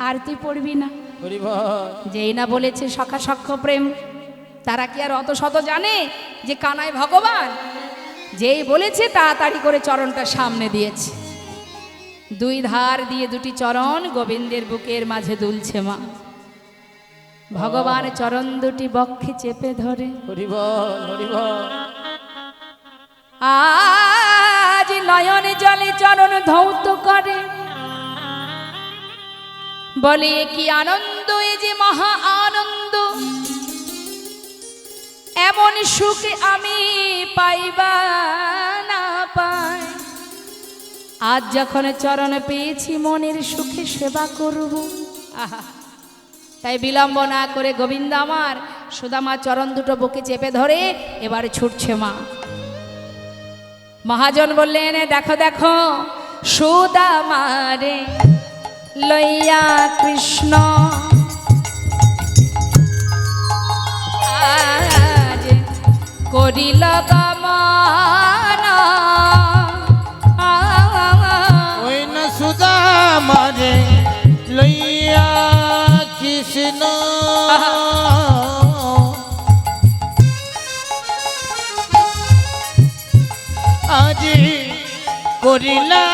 Speaker 1: আর তুই পড়বি না।
Speaker 2: হরি বল।
Speaker 1: যেই না বলেছে সখা সখ্য প্রেম, তারা কি আর অত শত জানে যে কানাই ভগবান? যেই বলেছে তাড়াতাড়ি করে চরণটা সামনে দিয়েছে, দুই ধার দিয়ে দুটি চরণ গোবিন্দের বুকের মাঝে দুলছে মা। ভগবান চরণ দুটি বক্ষে চেপে ধরে,
Speaker 2: হরি বল, হরি বল।
Speaker 1: আজ নয়নে জলে চরণ ধৌত করে, বলে কি আনন্দ, এ যে মহা আনন্দ, এমন সুখে আমি পাইবা না পাই। আজ যখন চরণ পেয়েছি মনের সুখে সেবা করব। আহা, তাই বিলম্ব না করে গোবিন্দ আমার সুদামা চরণ দুটো বুকে চেপে ধরে এবারে ছুটছে মা। মহাজন বললেন, দেখো দেখো সুদামারে লইয়া কৃষ্ণ আজ করিল গমন।
Speaker 2: ওই না সুদামারে লইয়া কৃষ্ণ আজি করিলা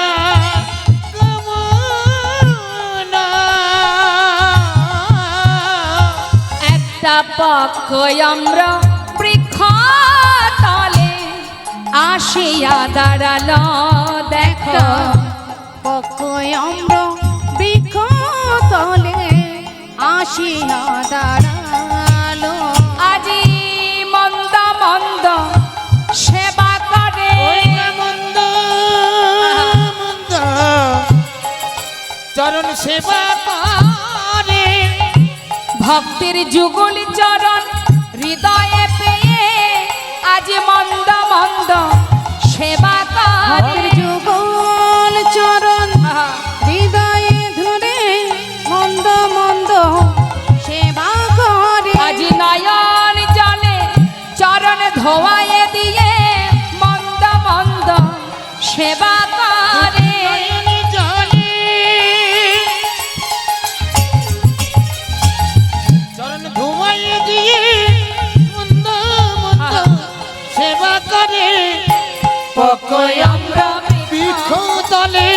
Speaker 2: গমন।
Speaker 1: একটা পক্ষ আমরা বৃক্ষ তলে আসিয়া দাঁড়ালো, দেখো
Speaker 3: পক্ষয় অম্র বৃক্ষ তলে আসিয়া দাঁড়ালো।
Speaker 1: আজি মন্দ মন্দ সেবা করে,
Speaker 2: ওই না মন্দ মন্দ চরণ সেবা করে।
Speaker 1: ভক্তের যুগল চরণ হৃদয়ে পেয়ে আজ মন্দ মন্দ সেবা
Speaker 3: হাতের
Speaker 1: করে।
Speaker 3: যুগল চরণ হৃদয়ে ধরে মন্দ মন্দ সেবা করে।
Speaker 1: আজ নয়ন জলে চরণ ধোয়ায়ে দিয়ে মন্দ মন্দ সেবা করে।
Speaker 2: নয়নে জলে চরণ ধুমাইয়ে দিয়ে মন্দ মন্দ সেবা করে। পকয় আমরা বৃক্ষ তলে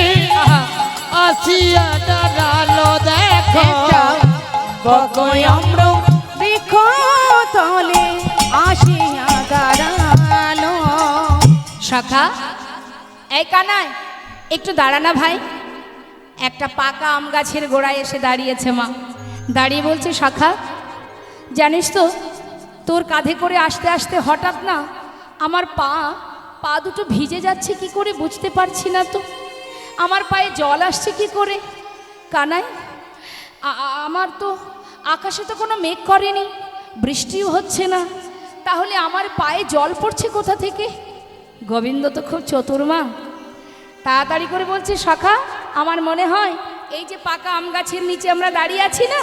Speaker 2: আসিয়া দাঁড়ালো, দেখো পকয় আমরা
Speaker 3: বৃক্ষ তলে আসিয়া দাঁড়ালো।
Speaker 1: সখা, এই কানাই, একটু দাঁড়ানা ভাই। একটা পাকা আম গাছের গোড়ায় এসে দাঁড়িয়েছে মা, দাঁড়িয়ে বলছে, সখা জানিস তো তোর কাঁধে করে আসতে আসতে হঠাৎ না আমার পা দুটো ভিজে যাচ্ছে, কি করে বুঝতে পারছি না তো। আমার পায়ে জল আসছে কি করে? কানাই, আমার তো আকাশে তো কোনো মেঘ করেনি, বৃষ্টিও হচ্ছে না, তাহলে আমার পায়ে জল পড়ছে কোথা থেকে? গোবিন্দ তো খুব চতুর মা, তাড়াতাড়ি করে বলছে, সখা আমার মনে হয় এই যে পাকা আম গাছের নিচে আমরা দাঁড়িয়ে আছি না,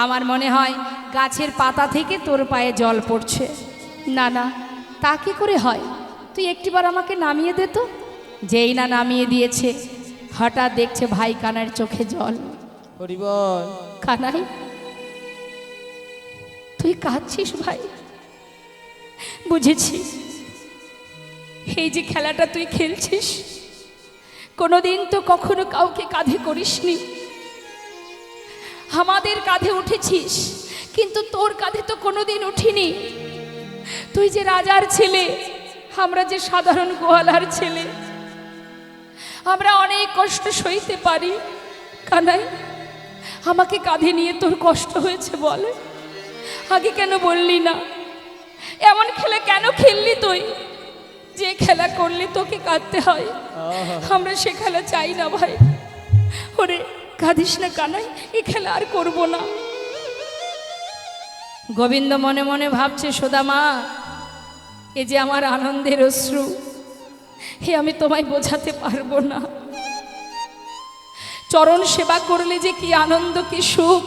Speaker 1: আমার মনে হয় গাছের পাতা থেকে তোর পায়ে জল পড়ছে। না না, তা কি করে হয়? তুই একটিবার আমাকে নামিয়ে দে তো। যেই না নামিয়ে দিয়েছে, হঠাৎ দেখছে ভাই কানাইয়ের চোখে জল।
Speaker 2: হরি বল।
Speaker 1: কানাই, তুই কাঁদছিস ভাই? বুঝেছি, এই যে খেলাটা তুই খেলছিস, কোনোদিন তো কখনো কাউকে কাঁধে করিসনি। আমাদের কাঁধে উঠেছিস, কিন্তু তোর কাঁধে তো কোনোদিন উঠিনি। তুই যে রাজার ছেলে, আমরা যে সাধারণ গোয়ালার ছেলে, আমরা অনেক কষ্ট সইতে পারি। কানাই, আমাকে কাঁধে নিয়ে তোর কষ্ট হয়েছে বল, আগে কেন বললি না? এমন খেলা কেন খেললি তুই? যে খেলা করলে তোকে কাঁদতে হয়, আমরা সে খেলা চাই না ভাই। ওরে কাঁদিস না কানাই, এ খেলা আর করব না। গোবিন্দ মনে মনে ভাবছে, সুদামা এ যে আমার আনন্দের অশ্রু, হে আমি তোমায় বোঝাতে পারবো না। চরণ সেবা করলে যে কি আনন্দ, কি সুখ,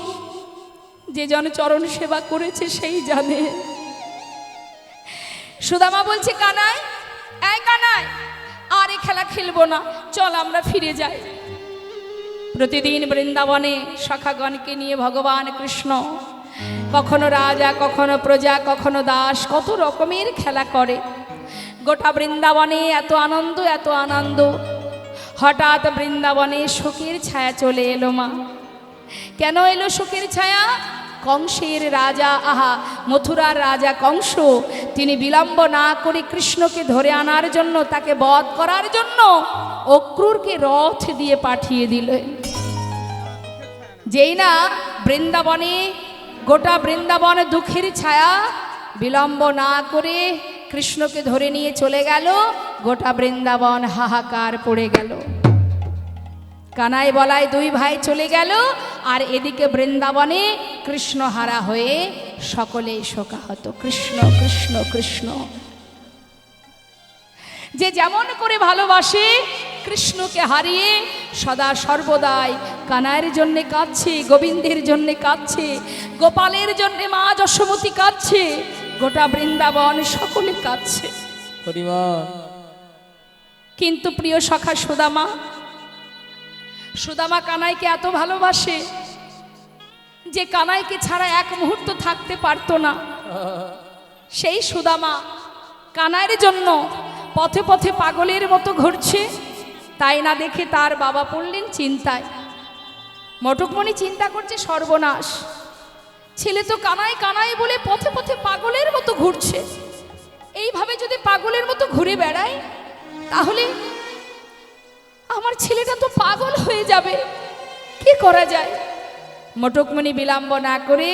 Speaker 1: যে জন চরণ সেবা করেছে সেই জানে। সুদামা বলছে, কানাই এই কানাই, আর এ খেলা খেলবো না, চল আমরা ফিরে যাই। প্রতিদিন বৃন্দাবনে সখাগণকে নিয়ে ভগবান কৃষ্ণ কখনো রাজা, কখনো প্রজা, কখনো দাস, কত রকমের খেলা করে। গোটা বৃন্দাবনে এত আনন্দ, এত আনন্দ। হঠাৎ বৃন্দাবনে শোকের ছায়া চলে এলো মা। কেন এলো শোকের ছায়া? কংসের রাজা, মথুরার রাজা কংস, তিনি বিলম্ব না করে কৃষ্ণকে ধরে আনার জন্য, তাকে বধ করার জন্য অক্রূরকে রথ দিয়ে পাঠিয়ে দিলেন। যেই না বৃন্দাবনে, গোটা বৃন্দাবনে দুঃখের ছায়া, বিলম্ব না করে কৃষ্ণকে ধরে নিয়ে চলে গেল, গোটা বৃন্দাবন হাহাকার পড়ে গেল। কানাই বলায় দুই ভাই চলে গেল, আর এদিকে বৃন্দাবনে কৃষ্ণ হারা হয়ে সকলেই শোকাহত। কৃষ্ণ কৃষ্ণ কৃষ্ণ। যে যেমন করে ভালোবাসে, কৃষ্ণকে হারিয়ে সদা সর্বদাই কানাইয়ের জন্যে কাঁদছে, গোবিন্দের জন্যে কাঁদছে, গোপালের জন্যে মা যশোমতী কাঁদছে, গোটা বৃন্দাবন সকলে কাঁদছে। কিন্তু প্রিয় সখা সুদামা, সুদামা কানাইকে এত ভালোবাসে যে কানাইকে ছাড়া এক মুহূর্ত থাকতে পারতো না। সেই সুদামা কানাইয়ের জন্য পথে পথে পাগলের মতো ঘুরছে। তাই না দেখে তার বাবা পড়লেন চিন্তায়। মটকমণি চিন্তা করছে, সর্বনাশ, ছেলে তো কানাই কানাই বলে পথে পথে পাগলের মতো ঘুরছে। এইভাবে যদি পাগলের মতো ঘুরে বেড়ায়, তাহলে আমার ছেলেটা তো পাগল হয়ে যাবে, কি করা যায়? মটকমণি বিলম্ব না করে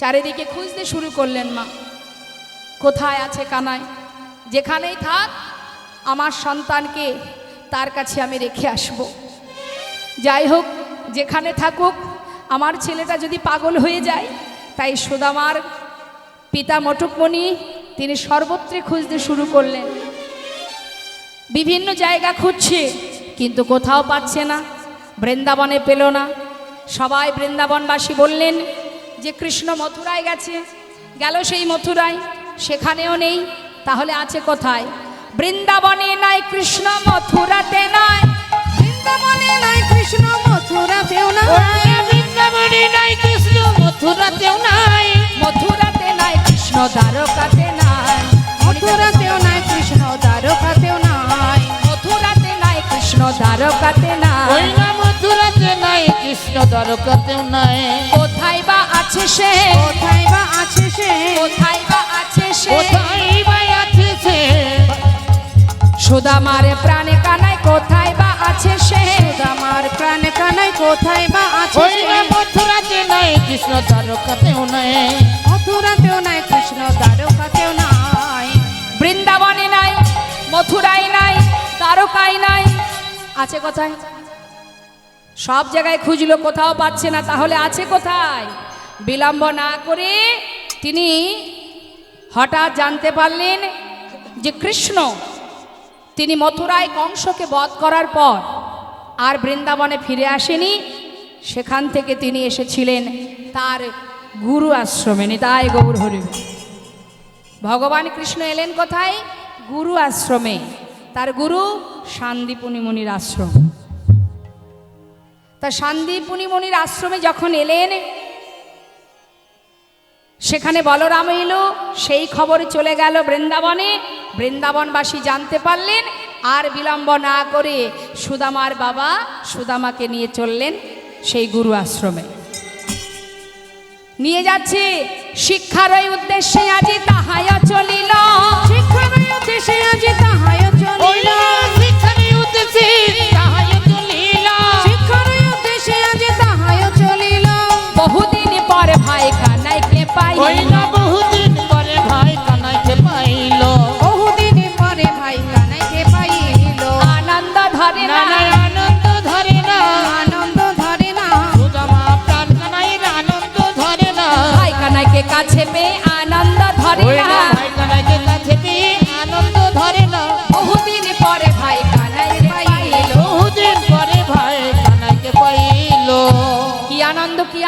Speaker 1: চারিদিকে খুঁজতে শুরু করলেন। মা, কোথায় আছে কানাই? যেখানেই থাক, আমার সন্তানকে তার কাছে আমি রেখে আসব। যাই হোক, যেখানে থাকুক, আমার ছেলেটা যদি পাগল হয়ে যায়। তাই সুদামার পিতা মটকমণি তিনি সর্বত্রে খুঁজতে শুরু করলেন। বিভিন্ন জায়গা খুঁজছে, কিন্তু কোথাও পাচ্ছে না। বৃন্দাবনে পেল না। সবাই বৃন্দাবনবাসী বললেন যে কৃষ্ণ মথুরায় গেছে। গেল সেই মথুরায়, সেখানেও নেই। তাহলে আছে কোথায়? বৃন্দাবনে নাই কৃষ্ণ, মথুরাতে নাই।
Speaker 3: বৃন্দাবনে নাই কৃষ্ণ, মথুরাতেও নাই।
Speaker 2: বৃন্দাবনে নাই কৃষ্ণ, মথুরাতেও নাই।
Speaker 1: মথুরাতে নাই কৃষ্ণ, দ্বারকাতে নাই।
Speaker 3: মথুরাতেও নাই কৃষ্ণ, দ্বারকাতেও নাই।
Speaker 1: মথুরাতে নাই কৃষ্ণ, দ্বারকাতে
Speaker 2: ওই
Speaker 1: নাই।
Speaker 2: না মথুরাতে নাই কৃষ্ণ, দ্বারকাতেও নাই।
Speaker 1: কোথায় বা আছে সে?
Speaker 3: কোথায় বা আছে সে?
Speaker 1: কোথায় বা আছে সে?
Speaker 2: কোথায় বা আছে সে?
Speaker 1: সুদামার প্রাণে কানাই, কোথায় বা আছে সে?
Speaker 3: সুদামার প্রাণ কানাই, কোথায় বা আছে
Speaker 2: ওই
Speaker 3: সে?
Speaker 2: না মথুরাতে নাই কৃষ্ণ, দ্বারকাতেও নাই।
Speaker 3: মথুরাতেও নাই কৃষ্ণ, দ্বারকাতেও নাই।
Speaker 1: বৃন্দাবনে নাই, মথুরায় নাই, দ্বারকায় নাই। আছে কোথায়? সব জায়গায় খুঁজলো, কোথাও পাচ্ছে না। তাহলে আছে কোথায়? বিলম্ব না করে তিনি হঠাৎ জানতে পারলেন যে কৃষ্ণ তিনি মথুরায় কংসকে বধ করার পর আর বৃন্দাবনে ফিরে আসেনি। সেখান থেকে তিনি এসেছিলেন তার গুরু আশ্রমে। নিতাই গৌর হরি। ভগবান কৃষ্ণ এলেন কোথায়? গুরু আশ্রমে। তার গুরু শান্তিপুনি মুনির আশ্রম। তা শান্তিপুনি মুনির আশ্রমে যখন এলেন, সেখানে বলরাম এলো। সেই খবর চলে গেল বৃন্দাবনে। বৃন্দাবনবাসী জানতে পারলেন। আর বিলম্ব না করে সুদামার বাবা সুদামাকে নিয়ে চললেন সেই গুরু আশ্রমে। নিয়ে যাচ্ছে শিক্ষার উদ্দেশ্যে, আজি তাহাই চলিল।
Speaker 3: শিক্ষার উদ্দেশ্যে আজি তাহাই
Speaker 2: ওই
Speaker 3: চলিল।
Speaker 2: না শিক্ষার উদ্দেশ্যে তাহাই চলিল।
Speaker 3: শিক্ষার উদ্দেশ্যে আজি তাহাই চলিল।
Speaker 1: বহুদিন পর ভাই কানাইকে পাই।
Speaker 2: ওই না বহুদিন পরে ভাই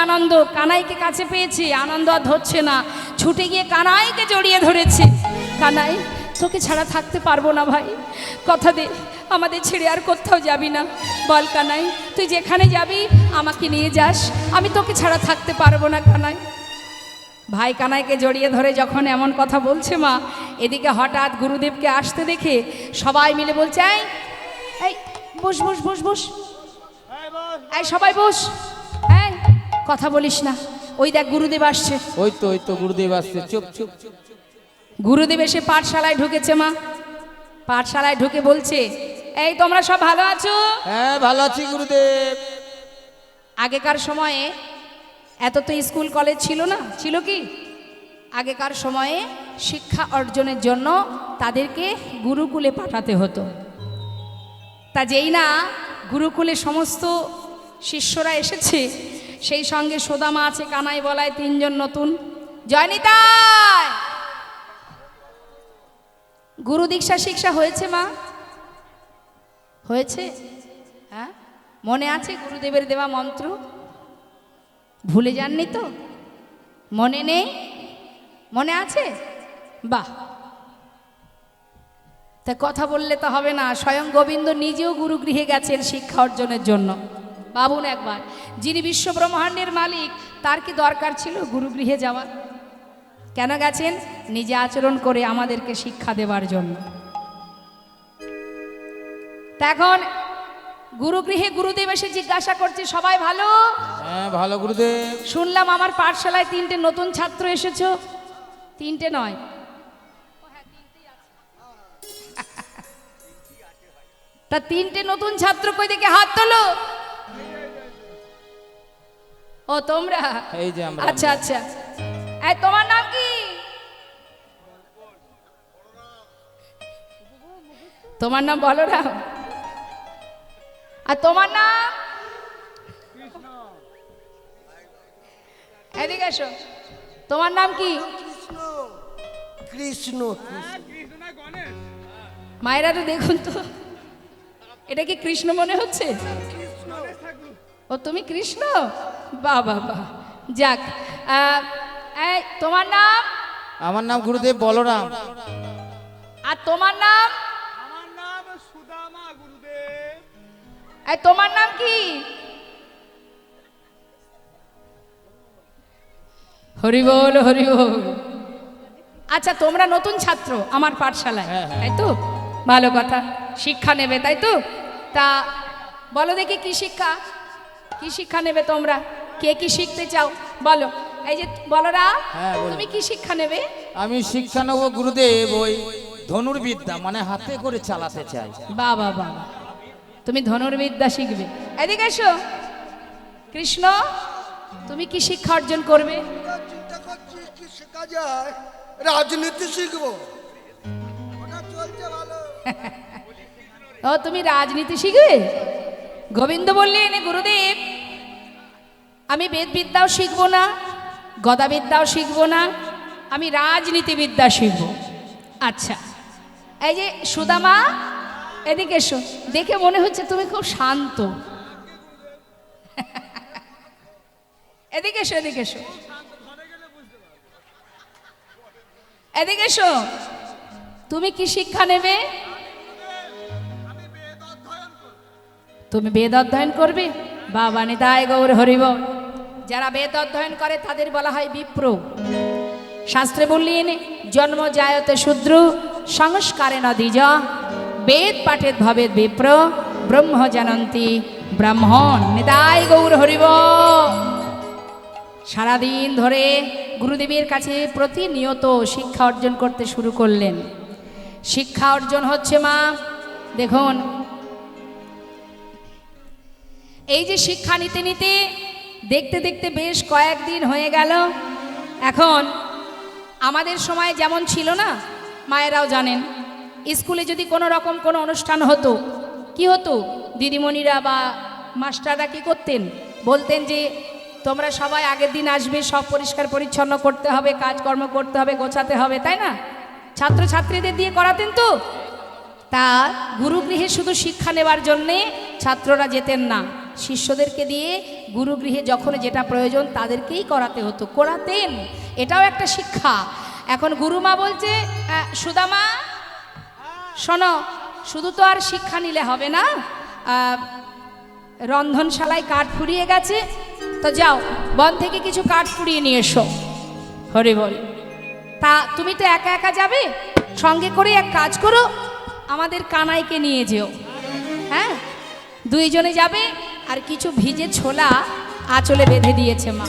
Speaker 1: আনন্দ, কানাইকে কাছে পেয়েছে, আনন্দ আর ধরছে না, ছুটে গিয়ে কানাইকে জড়িয়ে ধরেছে। কানাই, তোকে ছাড়া থাকতে পারবো না ভাই, কথা দে আমাদের ছেড়ে আর কোথাও যাবি না। বল কানাই, তুই যেখানে যাবি আমাকে নিয়ে যাস, আমি তোকে ছাড়া থাকতে পারবো না কানাই। ভাই কানাইকে জড়িয়ে ধরে যখন এমন কথা বলছে মা, এদিকে হঠাৎ গুরুদেবকে আসতে দেখে সবাই মিলে বলছে, এই বস বস বস বস, এই সবাই বস, এই কথা বলিস না, ওই দেখ গুরুদেব আসছে।
Speaker 2: ওই তো গুরুদেব আসছে, চুপ চুপ।
Speaker 1: গুরুদেব এসে পাঠশালায় ঢুকেছে মা, পাঠশালায় ঢুকে বলছে, এই তোমরা সব ভালো আছো?
Speaker 2: হ্যাঁ ভালো আছি গুরুদেব।
Speaker 1: আগেকার সময়ে এত তো স্কুল কলেজ ছিল না, ছিল কি? আগেকার সময়ে শিক্ষা অর্জনের জন্য তাদেরকে গুরুকুলে পাঠাতে হতো। তা যেই না গুরুকুলে সমস্ত শিষ্যরা এসেছে, সেই সঙ্গে সুদামা আছে, কানাই বলায়, তিনজন নতুন। জয়নিতাই, গুরু দীক্ষা শিক্ষা হয়েছে মা? হয়েছে? হ্যাঁ, মনে আছে গুরুদেবের দেওয়া মন্ত্র? ভুলে যাননি তো? মনে নেই? মনে আছে? বাহ, তা কথা বললে তো হবে না। স্বয়ং গোবিন্দ নিজেও গুরুগৃহে গেছেন শিক্ষা অর্জনের জন্য। ভাবুন একবার, যিনি বিশ্ব ব্রহ্মাণ্ডের মালিক, তার কি দরকার ছিল গুরুগৃহে যাওয়ার? কেন গেছেন? নিজে আচরণ করে আমাদেরকে শিক্ষা দেওয়ার জন্য। তা এখন গুরুগৃহে গুরুদেব এসে জিজ্ঞাসা করছে, সবাই ভালো?
Speaker 2: হ্যাঁ ভালো গুরুদেব।
Speaker 1: শুনলাম আমার পাঠশালায় 3টে নতুন ছাত্র এসেছো। 3টে নয়, তা 3টে নতুন ছাত্র কই দেখে হাত তোলো। ও তোমরা?
Speaker 2: এই যে আমরা।
Speaker 1: আচ্ছা আচ্ছা, এই তোমার নাম কি? তোমার নাম বলরাম? আর তোমার নাম? এদিকে এসো, তোমার নাম কি?
Speaker 4: কৃষ্ণ।
Speaker 1: মায়েরা তো দেখুন তো, এটা কি কৃষ্ণ মনে হচ্ছে? ও তুমি কৃষ্ণ? বাহ বাহ বাহ, যাক। এই তোমার নাম?
Speaker 2: আমার নাম গুরুদেব বলরাম।
Speaker 1: আর তোমার নাম?
Speaker 5: আমার নাম সুদামা গুরুদেব।
Speaker 1: এই তোমার নাম কি? হরি বল হরি বল। আচ্ছা, তোমরা নতুন ছাত্র আমার পাঠশালায়, তাই তো? ভালো কথা, শিক্ষা নেবে তাই তো? তা বলো দেখি কি শিক্ষা, কি শিক্ষা নেবে তোমরা? কে কি শিখতে চাও বলো? এই যে বলরা,
Speaker 2: হ্যাঁ, বলো।
Speaker 1: তুমি কি শিক্ষা নেবে?
Speaker 2: আমি শিক্ষা নেব গুরুদেব ওই ধনুর্বিদ্যা, মানে হাতে করে চালাতে চাই।
Speaker 1: বাবা বাবা, তুমি ধনুর্বিদ্যা শিখবে। এদিকে এসো। কৃষ্ণ, তুমি কি শিক্ষা অর্জন করবে?
Speaker 4: চিন্তা করছি কি শেখা যায়। রাজনীতি শিখবো, ওটা চলছে ভালো।
Speaker 1: ও তুমি রাজনীতি শিখবে? গোবিন্দ বললেন, গুরুদেব আমি বেদবিদ্যাও শিখবো না, গদাবিদ্যাও শিখবো না, আমি রাজনীতিবিদ্যা শিখবো। আচ্ছা, এই যে সুদামা, এদিকে এসো। দেখে মনে হচ্ছে তুমি খুব শান্ত। এদিকে এসো, এদিকে এসো, এদিকে এসো। তুমি কি শিক্ষা নেবে? তুমি বেদ অধ্যয়ন করবে? বাবা নিতাই গৌর হরিব। যারা বেদ অধ্যয়ন করে তাদের বলা হয় বিপ্র। শাস্ত্রে বললেন, জন্ম জায়তে শূদ্র সংস্কারে ন দ্বিজ, বেদ পাঠেত ভবেদ বিপ্র, ব্রহ্ম জানন্তি ব্রাহ্মণ। নিতাই গৌর হরিব। সারাদিন ধরে গুরুদেবের কাছে প্রতিনিয়ত শিক্ষা অর্জন করতে শুরু করলেন। শিক্ষা অর্জন হচ্ছে মা, দেখুন এই যে শিক্ষা নিতে নিতে দেখতে দেখতে বেশ কয়েকদিন হয়ে গেল। এখন আমাদের সময় যেমন ছিল না, মায়েরাও জানেন, স্কুলে যদি কোনো রকম কোনো অনুষ্ঠান হতো, কি হতো? দিদিমণিরা বা মাস্টাররা কি করতেন? বলতেন যে তোমরা সবাই আগের দিন আসবে, সব পরিষ্কার পরিচ্ছন্ন করতে হবে, কাজকর্ম করতে হবে, গোছাতে হবে, তাই না? ছাত্রছাত্রীদের দিয়ে করাতেন তো। তা গুরুগৃহে শুধু শিক্ষা নেবার জন্যে ছাত্ররা যেতেন না, শিষ্যদেরকে দিয়ে গুরুগৃহে যখন যেটা প্রয়োজন তাদেরকেই করাতে হতো, করাতেন। এটাও একটা শিক্ষা। এখন গুরুমা বলছে, সুদামা শোনো, শুধু তো আর শিক্ষা নিলে হবে না, রন্ধনশালায় কাঠ ফুরিয়ে গেছে, তো যাও বন থেকে কিছু কাঠ ফুরিয়ে নিয়ে এসো। হরি বল। তা তুমি তো একা একা যাবে, সঙ্গে করে এক কাজ করো, আমাদের কানাইকে নিয়ে যেও। হ্যাঁ, দুইজনে যাবে, আর কিছু ভিজে ছোলা আঁচলে বেঁধে দিয়েছে মা।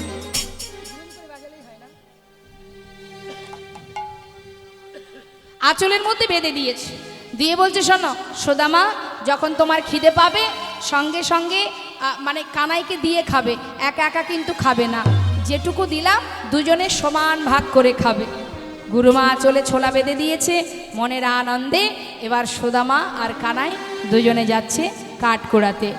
Speaker 1: আঁচলের মধ্যে বেঁধে দিয়েছে, দিয়ে বলছে শোনো সুদামা, যখন তোমার খিদে পাবে সঙ্গে সঙ্গে মানে কানাইকে দিয়ে খাবে, একা একা কিন্তু খাবে না, যেটুকু দিলাম দুজনে সমান ভাগ করে খাবে। গুরুমা আঁচলে ছোলা বেঁধে দিয়েছে, মনের আনন্দে এবার সুদামা আর কানাই দুজনে যাচ্ছে কাঠ কুড়াতে।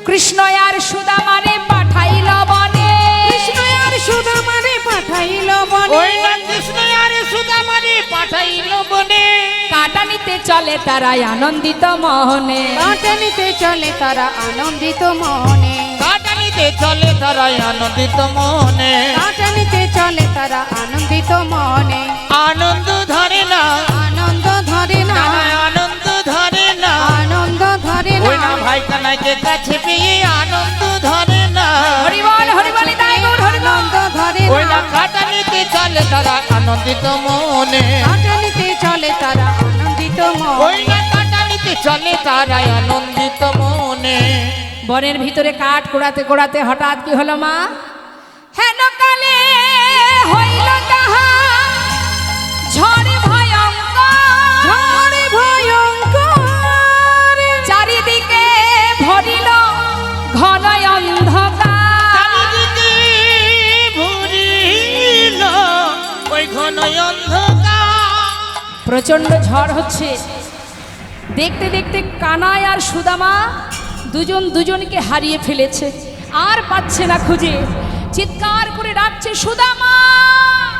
Speaker 1: কৃষ্ণ আর সুদামারে পাঠাইল বনে,
Speaker 3: কৃষ্ণ আর সুদামারে পাঠাইল বনে,
Speaker 2: ওই না কৃষ্ণ আর সুদামারে পাঠাইল বনে,
Speaker 1: কাটা নিতে চলে তারা আনন্দিত মনে।
Speaker 3: কাটা নিতে চলে তারা আনন্দিত মনে,
Speaker 2: কাটা নিতে চলে তারা আনন্দিত মনে,
Speaker 3: কাটা নিতে চলে তারা আনন্দিত মনে।
Speaker 2: আনন্দ ধরে না,
Speaker 3: আনন্দ ধরে না,
Speaker 2: আনন্দ ধরে না,
Speaker 3: আনন্দ ধরে
Speaker 2: ওই না
Speaker 3: না,
Speaker 2: ভাই কানাইকে কাছে পেয়ে আনন্দ ধরে না।
Speaker 1: হরিবল হরিবল তাই গৌর হরিবল।
Speaker 3: আনন্দ ধরে
Speaker 2: ওই না
Speaker 3: না,
Speaker 2: কাটা নিতে চলে তারা আনন্দিত মনে,
Speaker 3: কাটা নিতে চলে তারা আনন্দিত
Speaker 2: ওই
Speaker 3: মনে।
Speaker 2: না কাটা নিতে চলে তারা আনন্দিত মনে।
Speaker 1: বনের ভিতরে কাঠ কুড়াতে কুড়াতে হঠাৎ কি হলো মা? হেন কালে হইল তাহা ঝড় ভয়ঙ্কর,
Speaker 3: ঝড় ভয়ঙ্কর,
Speaker 1: চারিদিকে ভরিল ঘন অন্ধকার।
Speaker 2: চারিদিকে ভরিল ওই ঘন অন্ধকার।
Speaker 1: প্রচন্ড ঝড় হচ্ছে। দেখতে দেখতে কানাই আর সুদামা দুজন দুজনকে হারিয়ে ফেলেছে, আর পাচ্ছে না খুঁজে। চিৎকার করে ডাকছে সুদামা,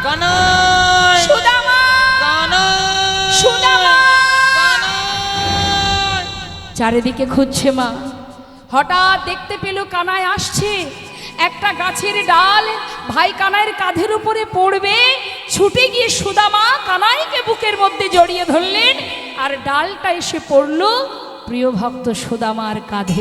Speaker 2: কানাই,
Speaker 1: সুদামা,
Speaker 2: কানাই,
Speaker 1: সুদামা।
Speaker 2: কানাই।
Speaker 1: চারিদিকে খুঁজছে মা। হঠাৎ দেখতে পেল কানাই আসছে। একটা গাছের ডাল ভাই কানাইয়ের কাঁধের উপরে পড়বে, ছুটে গিয়ে সুদামা কানাইকে বুকের মধ্যে জড়িয়ে ধরলেন, আর ডালটা এসে পড়ল প্রিয় ভক্ত সুদামার কাঁধে।